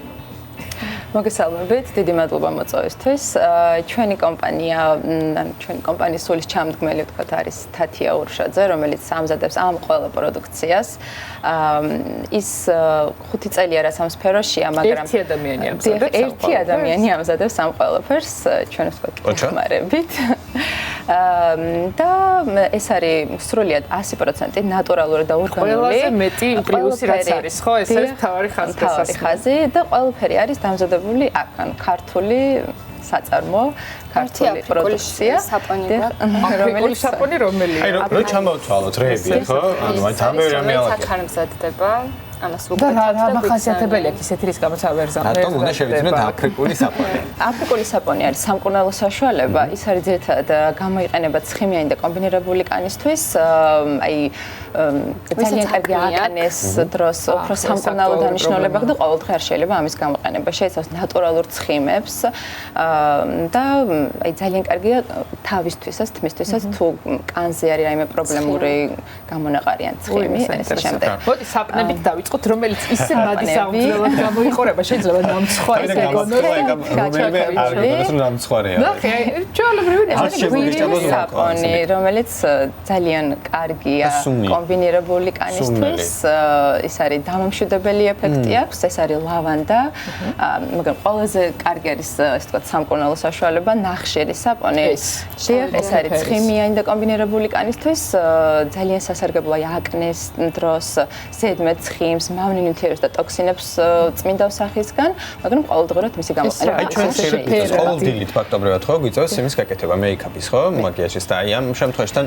მოგესალმებით, დიდი მადლობა მოწვევისთვის. ჩვენი კომპანიის სულის ჩამდგმელი ვთქვათ არის თათია ურშაძე, რომელიც ამზადებს ამ ყველა პროდუქციას. ის 5 წელია რაც ამ სფეროშია, მაგრამ ერთი ადამიანი ამზადებს ამ ყველაფერს, ჩვენ ვთქვათ ხმარებით. და ეს არის სრულიად 100% ნატურალური და ორგანული. ყველაზე მეტი პლუსი რაც არის, ხო? ეს არის მთავარი ხაზი და ყველაფერი არის დამზადებული აქ, ქართული საწარმო, ქართული პროდუქცია. რომელი საპონი რომელია? აი, რო ჩამოვთვალოთ რეები, ხო? ანუ აი თამბე რამე ალაგია. აქ არ მზადდება. ამას და რა მახასიათებელი აქვს ისეთი რის გამოც ავერზამე. რატომ უნდა შევიძინოთ აფრიკული საპონი? აფრიკული საპონი არის სამკურნალო საშუალება. ის არის ძირითადად გამოიყენება ცხიმიანი და კომბინირებული კანისთვის. აი ძალიან კარგი აკნეს დროს უფრო სამკურნალო დანიშნულება და ყოველდღე არ შეიძლება ამის გამოყენება. შეიცავს ნატურალურ ცხიმებს და აი ძალიან კარგია თავისთვისაც, თმისთვისაც თუ კანზე არის რაიმე პრობლემური გამონაყარი ან ცხიმი, ეს შემდეგ. მოდი საპნებით დავიწყოთ. ვიტყოთ, რომელიც ისე მადის აღმძლევრად გამოიყურება, შეიძლება ნამცხვარი ეგონოს. ნახე, ჩვეულებრივი საპონი, რომელიც ძალიან კარგია კომბინირებული კანისტრის, ის არის დამამშვიდებელი ეფექტი აქვს, ეს არის ლავანდა, მაგრამ ყველაზე კარგი არის ესე ვთქვათ სამკურნალო საშუალება ნახშირის საპონი. ეს არის ცხიმიანი და კომბინირებული კანისტრის, ძალიან სასარგებლოა აკნეს დროს, ზედმეტ ცხიმს, მავნე ნივთიერებს და ტოქსინებს წმინდავს სახისგან, მაგრამ ყოველდღურად მისი გამოყენება. აი ჩვენ შეიძლება ყოველდღიურად ფაქტობრივად ხო გვიწევს იმის გაკეთება მეიქაპის ხო მაკიაჟის და აი ამ შემთხვევაში თან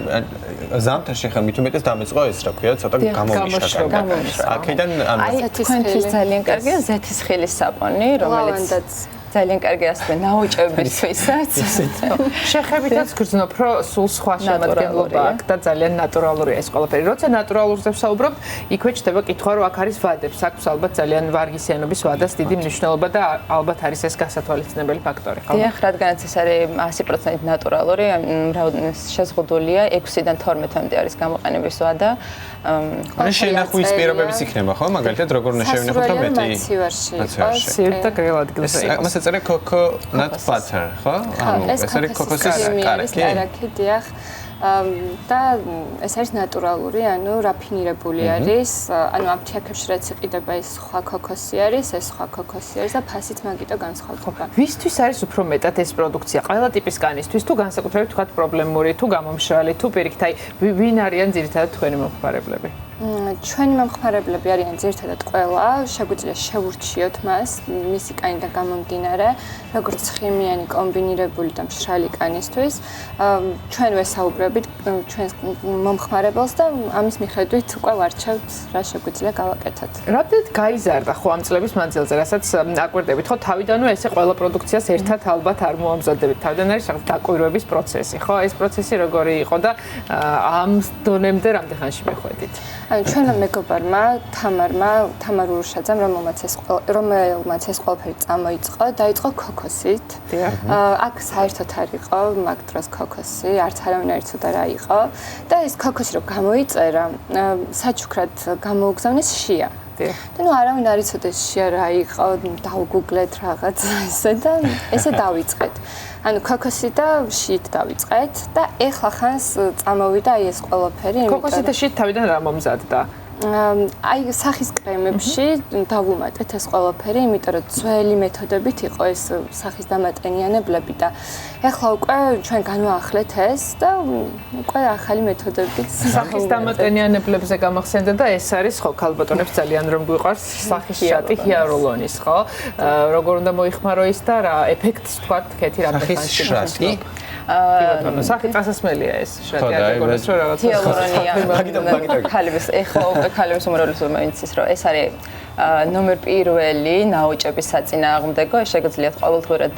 ზამთარში ხა მით უმეტეს დამეწყო ეს რა ქვია ცოტა გამომიშრა. აქედან აი თქვენთვის ძალიან კარგია ზეთისხილის საპონი, რომელიც ძალიან კარგი ასე ნაოჭებისთვისაც. შეხებითაც გრძნობ, რომ სულ სხვა შემადგენლობა აქვს და ძალიან ნატურალურია ეს ყველაფერი. როცა ნატურალურზე ვსაუბრობ, იქვე ჩდება კითხვა, რომ აქ არის ვადებს, აქვს ალბათ ძალიან ვარგისიანობის ვადას დიდი მნიშვნელობა და ალბათ არის ეს გასათვალისწინებელი ფაქტორი, ხო? დიახ, რადგანაც ეს არის 100% ნატურალური, შეზღუდულია 6-დან 12-მდე არის გამოყენების ვადა. ანუ შენახვის პირობების იქნება, ხო? მაგალითად, როგორ უნდა შევინახოთ რომ მეტი სივრ და გრილ ადგილზე იყოს. ეს არის coconut butter, ხო? ანუ ეს არის კოკოსის კარაქი, დიახ. და ეს არის ნატურალური, ანუ რაფინირებული არის, ანუ ამ თიაქებში რაც იყიდება ეს სხვა კოკოსი არის, ეს სხვა კოკოსი არის და ფასით მაგიტო განსხვავდება. ვისთვის არის უფრო მეტად ეს პროდუქცია? ყველა ტიპის კანისთვის თუ განსაკუთრებით თქვა პრობლემური, თუ გამომშრალი, თუ პირიქით, აი ვინ არიან ძირითადად თქვენი მომხმარებლები? ჩვენი მომხმარებლები არიან ძირითადად ყველა, შეგვიძლია შევურჩიოთ მას, მისი კანიდან გამომდინარე, როგორც ცხიმიანი კომბინირებული და მშრალი კანისთვის. ჩვენ ვესაუბრებით ჩვენს მომხმარებელს და ამის მიხედვით უკვე ვარჩევთ, რა შეგვიძლია გავაკეთოთ. რამდენად გაიზარდა ხო ამ წლების მანძილზე, რასაც აკვირდებით, ხო თავიდანვე ესე ყველა პროდუქციას ერთად ალბათ არ მოამზადებით. თავიდან არის რაღაც დაკვირვების პროცესი, ხო? ეს პროცესი როგორი იყო და ამ დონემდე რამდენ ხანში მიხვედით? ანუ ჩვენმა მეგობარმა თამარ ურუშაძემ რომელმაც ეს ყველაფერი წამოიწყო, დაიწყო კოკოსით. აქ საერთოდ არ იყო მაგ დროს კოკოსი, არც არავინ არ იცოდა რა იყო და ეს კოკოსი რომ გამოიწერა, საჩუქრად გამოუგზავნეს შია. და ნუ არავინ არ იცოდა შია რა იყო, დაუგუგლეთ რაღაც ესე და ესე დავიწყეთ. ანუ კოკოსი და შიით დავიწყეთ და ეხლა ხანს წამოვიდა აი ეს ყველაფერი. კოკოსი და შიით თავიდან რა მომზადდა? აი სახის კრემებში დავუმატეთ ეს ყველაფერი, იმიტომ რომ ძველი მეთოდებით იყო ეს სახის დამატენიანებლები და ეხლა უკვე ჩვენ განვაახლეთ ეს და უკვე ახალი მეთოდებით სახის დამატენიანებლებზე გამახსენდა და ეს არის ხო ქალბატონებს ძალიან რომ გვიყვარს სახის შატი ჰიალურონის, ხო? როგორ უნდა მოიხმარო ის და რა ეფექტს თქვა კეთი რამდენ ხანში შატი? სახი წასასმელია ეს შატი არ გქონდეს რომ რაღაც ჰიალურონია. ხალების ეხლა უკვე ხალების უმრავლესობა იცის რომ ეს არის ნომერ პირველი ნაოჭების საწინააღმდეგო, შეგიძლიათ ყოველდღურად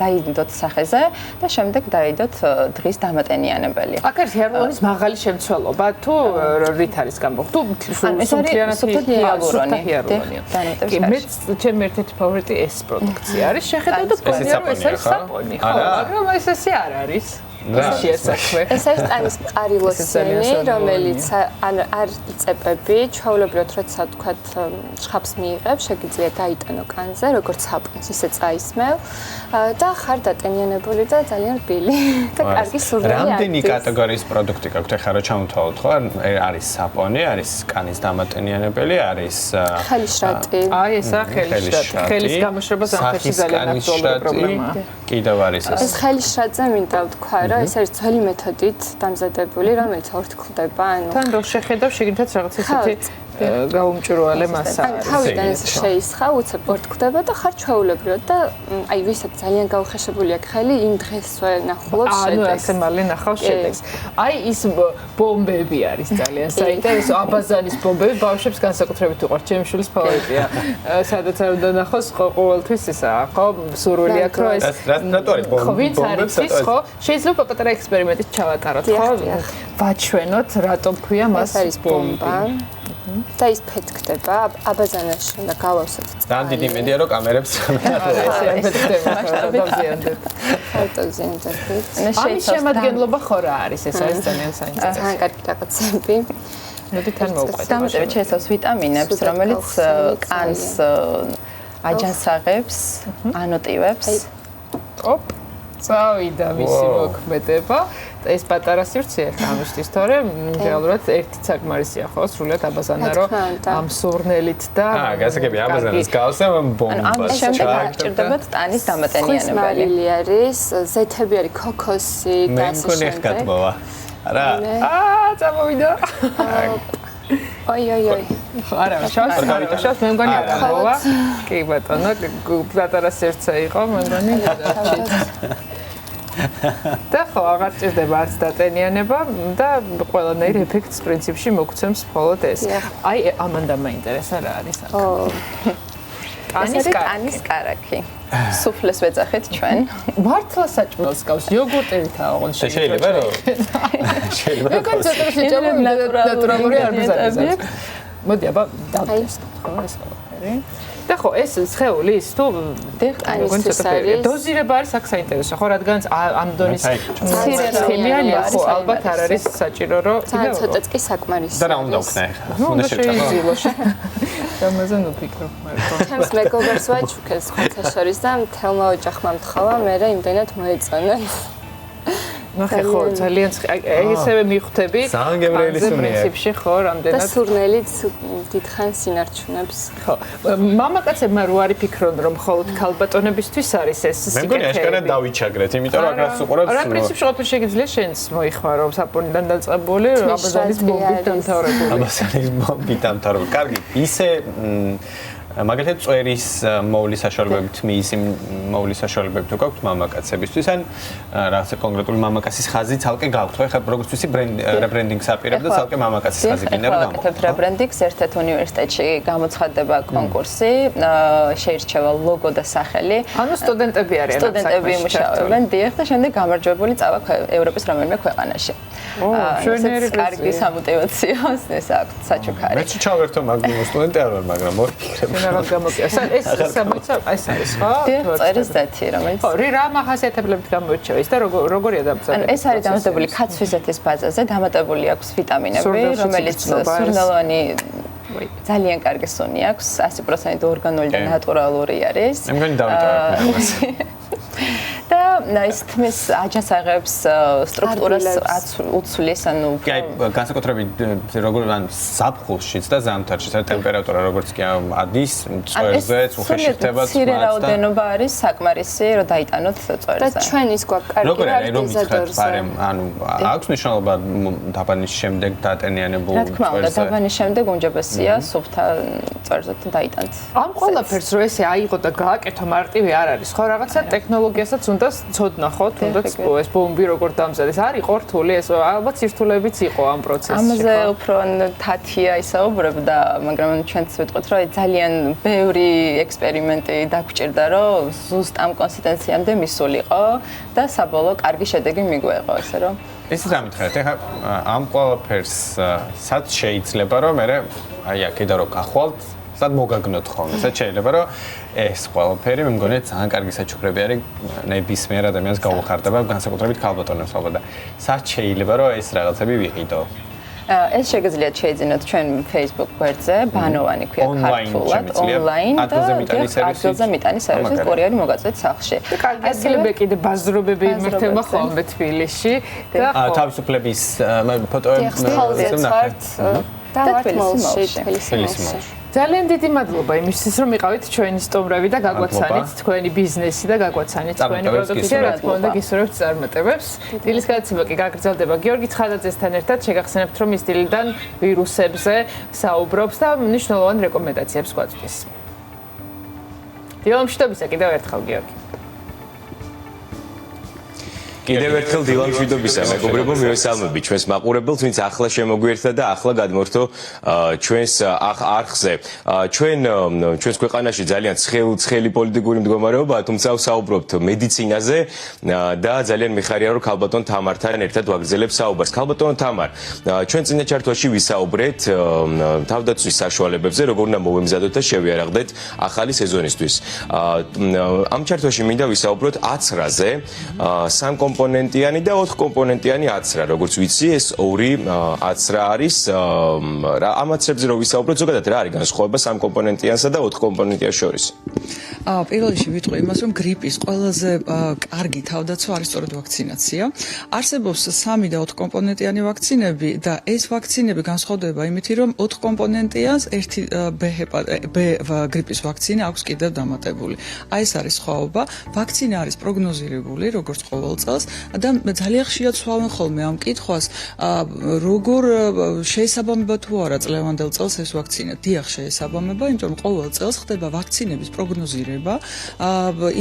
დაიდოთ სახეზე და შემდეგ დაიდოთ დღის დამატენიანებელი. აქ არის ჰიალურონის მაღალი შემცველობა თუ რით არის გამოგ? თუ სულთლიანად ჰიალურონია. კი, მე ჩემი ერთ-ერთი ფავორიტი ეს პროდუქცია არის. შეხედავ და გქონია რომ ეს არის საპონი, ხო? მაგრამ ეს ესე არ არის. ეს არის ტანის მყარილოსენი, რომელიც არ იწებები, ჩვეულებრივად როცა თქვათ ჭხაპს მიიღებ, შეგიძლია დაიტანო კანზე, როგორც საპონს, ისე წაისმევ და ხარ დატენიანებული და ძალიან რბილი და კარგი სურვილი აქვს. რამდენი კატეგორიის პროდუქტი გაქვთ ახლა რა ჩამოთვალოთ, ხო? არის საპონი, არის კანის დამატენიანებელი, არის ხელიშრატი. აი ესა ხელიშრატი. ხელის გამოშვება ზამთარში ძალიან აქტუალური პრობლემაა. კიდევ არის ეს. ეს ხელიშრატზე მინდა ვთქვა, რომ ეს არის ძველი მეთოდით დამზადებული, რომელიც ორთქლდება, ანუ თან რო შეხედავ შეგიძლიათ რაღაც ესეთი გაუმჭროვალე მასა არის. თავიდან ეს შეისხა, უცებ ორთქლდება და ხარ ჩვეულებრივად და აი ვისაც ძალიან გაუხეშებული აქვს ხელი, იმ დღესვე ნახულობს შედეგს. ანუ ასე მალე ნახავს შედეგს. აი ის ბომბები არის ძალიან საინტერესო, აბაზანის ბომბები ბავშვებს განსაკუთრებით უყვართ. ჩემი შვილის ფავორიტია. სადაც არ უნდა ნახოს ყოველთვის ესაა, ხო? სურვილი აქვს რომ ეს რატო არის ბომბები? ხო, ვინც არის ის, ხო? შეიძლება პატარა ექსპერიმენტით ჩავატაროთ, ხო? ვაჩვენოთ, რატომ ქვია მას ბომბა. და ის ფეთქდება, აბაზანაში უნდა გავავსოთ. ძალიან დიდი იმედია რომ კამერებს ამის შემადგენლობა ხო რა არის? ეს არის ძალიან საინტერესო. ძალიან კარგი რაღაცები. მოდი თან მოვყვეთ. დამატებით შეიცავს ვიტამინებს, რომელიც კანს აჯანსაღებს, ანოტივებს. ოპ. წავიდა მისი მოქმედება. ეს პატარა სივრცე ხა ამისთვის, თორემ რეალურად ერთი საკმარისია ხო, სრულიად აბაზანა რომ ამ სურნელით და გასაგები აბაზანას გავსე ბომბას. ამის შემდეგ აღჭირდებათ ტანის დამატენიანებელი. მარილი არის, ზეთები არის, ქოქოსი და ასე შემდეგ. მე მგონი ხატმოვა. არა. წამოვიდა. ой ой ой. არა, შავს მე მგონი აკროვა. კი ბატონო, პატარა სივრცე იყო, მე მგონი. და ხო, აღარ ჭირდება არც დატენიანება და ყველანაირ ეფექტს პრინციპში მოგცემს მხოლოდ ეს. აი, ამანდა მაინტერესა რა არის აქ. ტანის კარაქი. სუფლეს ვეძახეთ ჩვენ. მართლა საჭმელს გავს, იოგურტებითაა ოღონდ შეიძლება რომ შეიძლება. მე კონცენტრაცია შეჭამო ნატურალური არბიზარიზმი. მოდი, აბა დავტესტო, ხო, ეს ყველაფერი. და ხო, ეს სხეულის თუ დოზირება არის აქ საინტერესო, ხო, რადგანაც ამ დონის ხილიანია, ხო, ალბათ არ არის საჭირო, რომ ცოტაც კი საკმარისია. და რა უნდა ვქნა ახლა? უნდა შეიზილო. დამაზე ნუფიქრო, მაგრამ ჩემს მეგობრს ვაჩუქეს ხოთა შორის და მთელმა ოჯახმა მთხოვა, მე იმდენად მოეწონა. ნახე ხო, ძალიან ესევე მიხვდები. სანგებრელის უნია. პრინციპში ხო, რამდენად და სურნელიც დიდხანს ინარჩუნებს. ხო, მამაკაცებმა რო არის ფიქრობენ, რომ მხოლოდ ქალბატონებისთვის არის ეს სიკეთე. მე მგონი აშკარად დავიჩაგრეთ, იმიტომ რომ აქაც უყურებს. რა პრინციპში ყოფილი შეგიძლია შენს მოიხმარო საპონიდან დაწყებული, აბაზანის ბომბით დამთავრებული. აბაზანის ბომბით დამთავრებული. კარგი, ისე მაგალითად წვერის მოვლის საშუალებებით, მისის მოვლის საშუალებებით თუ გაქვთ მამაკაცებისთვის, ან რაღაცა კონკრეტული მამაკაცის ხაზი ცალკე გაქვთ, ხო? ეხლა როგორც ვიცი, რებრენდინგს აპირებდა ცალკე მამაკაცის ხაზი გინდა რომ გამო. ვაკეთებთ რებრენდინგს ერთ-ერთ უნივერსიტეტში გამოცხადდება კონკურსი, შეირჩევა ლოგო და სახელი. ანუ სტუდენტები არიან. სტუდენტები იმუშავებენ, დიახ, და შემდეგ გამარჯვებული წავა ევროპის რომელიმე ქვეყანაში. შვენიერი კარგი სამოტივაციო ეს აქვს საჩუქარი. მეც ჩავერთო მაგნუმ სტუდენტი არ ვარ, მაგრამ მოვიფიქრე. რა გამოკია. ეს სამოცა ეს არის ხო? წერის ზეთი, რომელიც ხო, რა მახასიათებლებით გამოირჩევა ის და როგორია დამზადებული? ეს არის დამზადებული ქაცვის ზეთის ბაზაზე, დამატებული აქვს ვიტამინები, რომელიც სურნელოვანი ძალიან კარგი სუნი აქვს, 100% ორგანული და ნატურალური არის. მე მგონი დავიტოვებ. და ის თმის აჯანსაღებს სტრუქტურას უცვლის, ანუ კი, განსაკუთრებით როგორ ან ზაფხულშიც და ზამთარშიც არის ტემპერატურა როგორც კი ადის, წვერზეც უხეში ხდება და ცირე რაოდენობა არის საკმარისი, რომ დაიტანოთ წვერზე. და ჩვენ ის გვაქვს კარგი რადიზატორზე. ანუ აქვს მნიშვნელობა დაბანის შემდეგ დატენიანებულ რა თქმა უნდა, დაბანის შემდეგ უმჯობესია სუფთა წვერზე დაიტანთ. ამ ყველაფერს რო ესე აიღო და გააკეთო მარტივი არ არის, ხო, რაღაცა ტექნოლოგიასაც უნდა ცოდნა ხო, თუნდაც ეს ბომბი როგორ დამზადეს. არის იყო რთული ეს, ალბათ სირთულეებიც იყო ამ პროცესში. ამაზე უფრო თათია ისაუბრებდა, მაგრამ ჩვენც ვიტყვით, რომ ძალიან ბევრი ექსპერიმენტი დაგჭირდა, რომ ზუსტ ამ კონსისტენციამდე მისულიყო და საბოლოო კარგი შედეგი მიგვეღო, ესე რომ ეს რა მითხრათ, ეხლა ამ ყველაფერს სად შეიძლება რომ მე აი აქედან რო გახვალთ, სად მოგაგნოთ ხოლმე, სად შეიძლება რომ ეს ყველაფერი მე მგონი ძალიან კარგი საჩუქრები არის ნებისმიერ ადამიანს გაუხარდება, განსაკუთრებით ქალბატონებს ალბათ და სად შეიძლება რომ ეს რაღაცები ვიყიდო. ეს შეგიძლიათ შეიძინოთ ჩვენ Facebook გვერდზე, ბანოვანი ქვია ქართულად, ონლაინ და ადგილზე მიტანის სერვისი კურიერი მოგაწვეთ სახლში. კარგი ადგილები კიდე ბაზრობები იმართება ხოლმე თბილისში და თავისუფლების ფოტოებს ნახეთ. და თბილისში. ძალიან დიდი მადლობა იმისთვის, რომ იყავით ჩვენი სტუმრები და გაგვაცანით თქვენი ბიზნესი და გაგვაცანით თქვენი პროდუქცია, რა თქმა უნდა, გისურვებთ წარმატებებს. დილის გადაცემა კი გაგრძელდება გიორგი ცხადაძესთან ერთად, შეგახსენებთ, რომ ის დილიდან ვირუსებზე საუბრობს და მნიშვნელოვან რეკომენდაციებს გვაწვდის. დილა მშვიდობისა კიდევ ერთხელ გიორგი. კიდევ ერთხელ დილა მშვიდობისა, მეგობრებო, მივესალმები ჩვენს მაყურებელს, ვინც ახლა შემოგვიერთდა და ახლა გადმორთო ჩვენს არხზე. ჩვენს ქვეყანაში ძალიან ცხელი პოლიტიკური მდგომარეობაა, თუმცა ვსაუბრობთ მედიცინაზე და ძალიან მიხარია, რომ ქალბატონ თამართან ერთად ვაგრძელებ საუბარს. ქალბატონ თამარ, ჩვენ წინა ჩართვაში ვისაუბრეთ თავდაცვის საშუალებებზე, როგორ უნდა მოვემზადოთ და შევიარაღდეთ ახალი სეზონისთვის. ამ ჩართვაში მინდა ვისაუბროთ აცრაზე, კომპონენტიანი და 4 კომპონენტიანი აცრა. როგორც ვიცი, ეს ორი აცრა არის. ამ აცრებზე რო ვისაუბროთ, ზოგადად რა არის განსხვავება 3 კომპონენტიანსა და 4 კომპონენტიანს შორის? პირველ რიგში ვიტყვი იმას, რომ გრიპის ყველაზე კარგი თავდაცვა არის სწორედ ვაქცინაცია. არსებობს 3 და 4 კომპონენტიანი ვაქცინები და ეს ვაქცინები განსხვავდება იმითი, რომ 4 კომპონენტიანს ერთი B გრიპის ვაქცინა აქვს კიდევ დამატებული. აი ეს არის სხვაობა. ვაქცინა არის პროგნოზირებული, როგორც ყოველ წელს და ძალიან ხშირად სვავენ ხოლმე ამ კითხვას, როგორ შეესაბამება თუ არა წლევანდელ წელს ეს ვაქცინა. დიახ, შეესაბამება, იმიტომ რომ ყოველ წელს ხდება ვაქცინების პროგნოზირება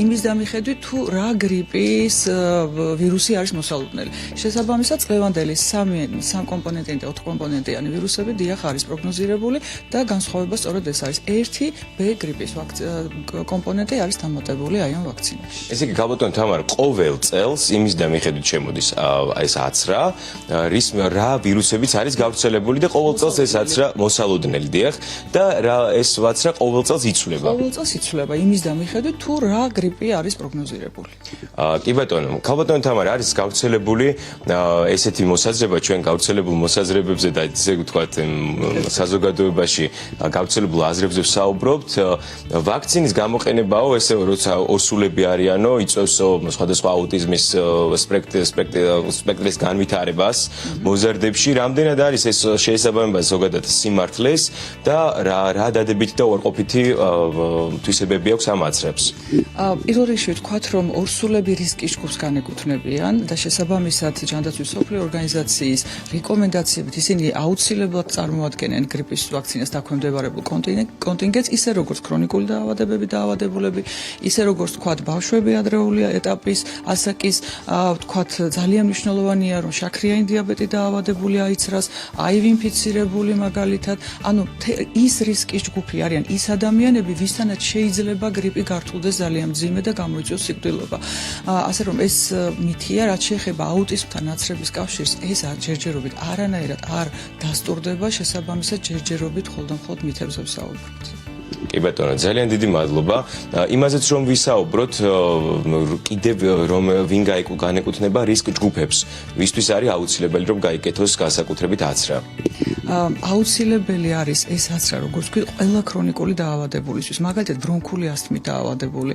იმის დამიხედვით თუ რა გრიპის ვირუსი არის მოსალოდნელი. შესაბამისად, წლევანდელი 3 კომპონენტიანი და 4 კომპონენტიანი ვირუსები დიახ არის პროგნოზირებული და განსხვავება სწორედ ეს არის. ერთი B გრიპის კომპონენტი არის დამატებული აი ამ ვაქცინაში. ესე იგი, გალბატონო თამარ, ყოველ წელს იმის დამიხედვით შემოდის ეს აცრა, რა ვირუსებიც არის გავრცელებული და ყოველ წელს ეს აცრა მოსალოდნელი, დიახ, და რა ეს აცრა ყოველ წელს იცვლება. ყოველ წელს იცვლება იმის დამიხედვით თუ რა გრიპი არის პროგნოზირებული. კი ბატონო, გალბატონო თამარ, არის გავრცელებული ესეთი მოსაზრება ჩვენ გავრცელებულ მოსაზრებებზე და ესე ვთქვათ საზოგადოებაში გავრცელებულ აზრებზე ვსაუბრობთ, ვაქცინის გამოყენებაო ესე როცა ორსულები არიანო, იწვევსო სხვადასხვა აუტიზმის სპექტრის განვითარებას მოზარდებში, რამდენად არის ეს შეესაბამება ზოგადად სიმართლეს და რა დადებითი და უარყოფითი თვისებები აქვს ამ აცრებს? პირველ რიგში ვთქვათ, რომ ორსულები რისკის ჯგუფს განეკუთვნებიან და შესაბამისად ჯანდაცვის მსოფლიო ორგანიზაციის რეკომენდაციებით ისინი აუცილებლად წარმოადგენენ გრიპის ვაქცინას დაქვემდებარებულ კონტინგენტს, ისე როგორც ქრონიკული დაავადებულები, ისე როგორც ვთქვათ, ბავშვები ადრეული ეტაპის ასაკის, ვთქვათ, ძალიან მნიშვნელოვანია, რომ შაქრიანი დიაბეტი დაავადებული აიცრას, HIV ინფიცირებული მაგალითად, ანუ ის რისკის ჯგუფი არიან ის ადამიანები, ვისთანაც შეიძლება გრიპი გართულდეს ძალიან მძიმე და გამოიწვიოს სიკვდილობა. ასე რომ ეს მითია, რაც შეეხება აუტიზმთან აცრების კავშირს, ეს ჯერჯერობით არანაირად არ დასტურდება, შესაბამისად ჯერჯერობით მხოლოდ მითებზე ვსაუბრობთ. კი ბატონო, ძალიან დიდი მადლობა. იმაზეც რომ ვისაუბროთ, კიდევ რომ ვინ განეკუთვნება რისკ ჯგუფებს, ვისთვის არის აუცილებელი რომ გაიკეთოს განსაკუთრებით აცრა? აუცილებელი არის ეს აცრა, როგორც ვთქვი, ყველა ქრონიკული დაავადებულისთვის, მაგალითად ბრონქული ასთმით დაავადებული.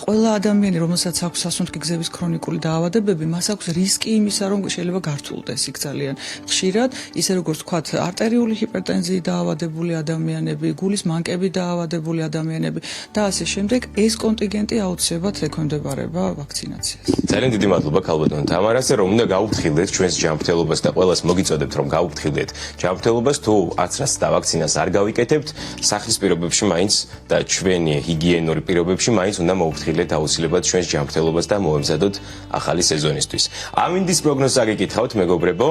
ყველა ადამიანი, რომელსაც აქვს სასუნთქი გზების ქრონიკული დაავადებები, მას აქვს რისკი იმისა, რომ შეიძლება გართულდეს იქ ძალიან ხშირად, ისე როგორც ვთქვათ, არტერიული ჰიპერტენზიით დაავადებული ადამიანები, გულის მანკებით დაავადებული ადამიანები და ასე შემდეგ, ეს კონტინგენტი აუცილებლად ექვემდებარება ვაქცინაციას. ძალიან დიდი მადლობა ქალბატონ თამარას, რომ უნდა გაუფრთხილდეთ ჩვენს ჯანმრთელობას და ყველას მოგიწოდებთ, რომ გაუფრთხილდეთ ჯანმრთელობას, თუ აცრას და ვაქცინას არ გავიკეთებთ, სახის პირობებში მაინც და ჩვენი ჰიგიენური პირობებში მაინც უნდა მოუფრთხილდეთ აუცილებლად ჩვენს ჯანმრთელობას და მოემზადოთ ახალი სეზონისთვის. ამინდის პროგნოზს აგიკითხავთ, მეგობრებო,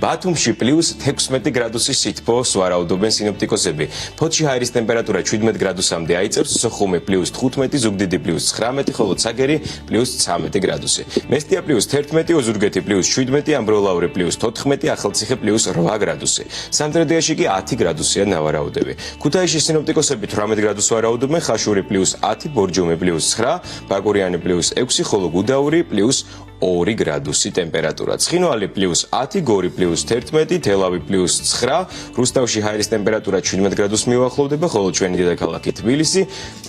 ბათუმში +16 გრადუსის სითბოს ვარაუდობენ სინოპტიკოსები. ფოთში ჰაერის ტემპერატურა 17 გრადუსამდე აიწევს, სოხუმი +15, ზუგდიდი +19, ხოლო ცაგერი +13 გრადუსი. მესტია +11, ოზურგეთი +17, ამბროლაური +14, ახალციხე +8 გრადუსი. სამტრედიაში კი 10 გრადუსია ნავარაუდები. ქუთაისში სინოპტიკოსები 18 გრადუსს ვარაუდობენ, ხაშური +10, ბორჯომი +9, ბაკურიანი +6, ხოლო გუდაური +2 გრადუსი ტემპერატურა. ცხინვალი +10, გორი +11, თელავი +9, რუსთავში ჰაერის ტემპერატურა 17 გრადუსს მიუახლოვდება, ხოლო ჩვენი დედაქალაქი თბილისი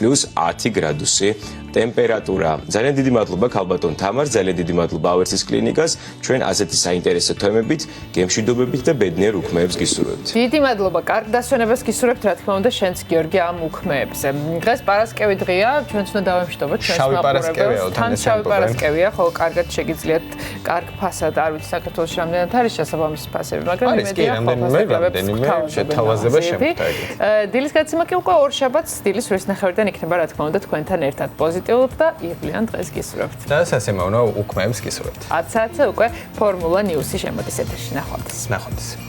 +10 გრადუსი ტემპერატურა. ძალიან დიდი მადლობა ქალბატონ თამარს, ძალიან დიდი მადლობა ავერსის კლინიკას. ჩვენ ასეთი საინტერესო თემებით, გემშვიდობებით და ბედნიერ უქმეებს გისურვებთ. დიდი მადლობა, კარგ დასვენებას გისურვებთ, რა თქმა უნდა, შენც გიორგი ამ უქმეებზე. დღეს პარასკევი დღეა, ჩვენც უნდა დავემშვიდობოთ ჩვენს მაყურებელს. თან შავი პარასკევია, ხოლო კარგად შეგიძლიათ კარგ ფასად, არ ვიცი საქართველოში რამდენად არის შესაბამისი ფასები, მაგრამ იმედია რამდენიმე შეთავაზება შემოგვიდგეთ. დილის გადაცემა კი უკვე ორ შაბათს დილის 8:30-დან იქნება, რა თქმა უნდა, თქვენთან ერთად. პოზიტიურად და იღბლიან დღეს გისურვებთ. და სასიამოვნო უქმეებს გისურვებთ. 10 საათზე უკვე ფორმულა ნიუსი შემოდის ეთერში. ნახვამდის.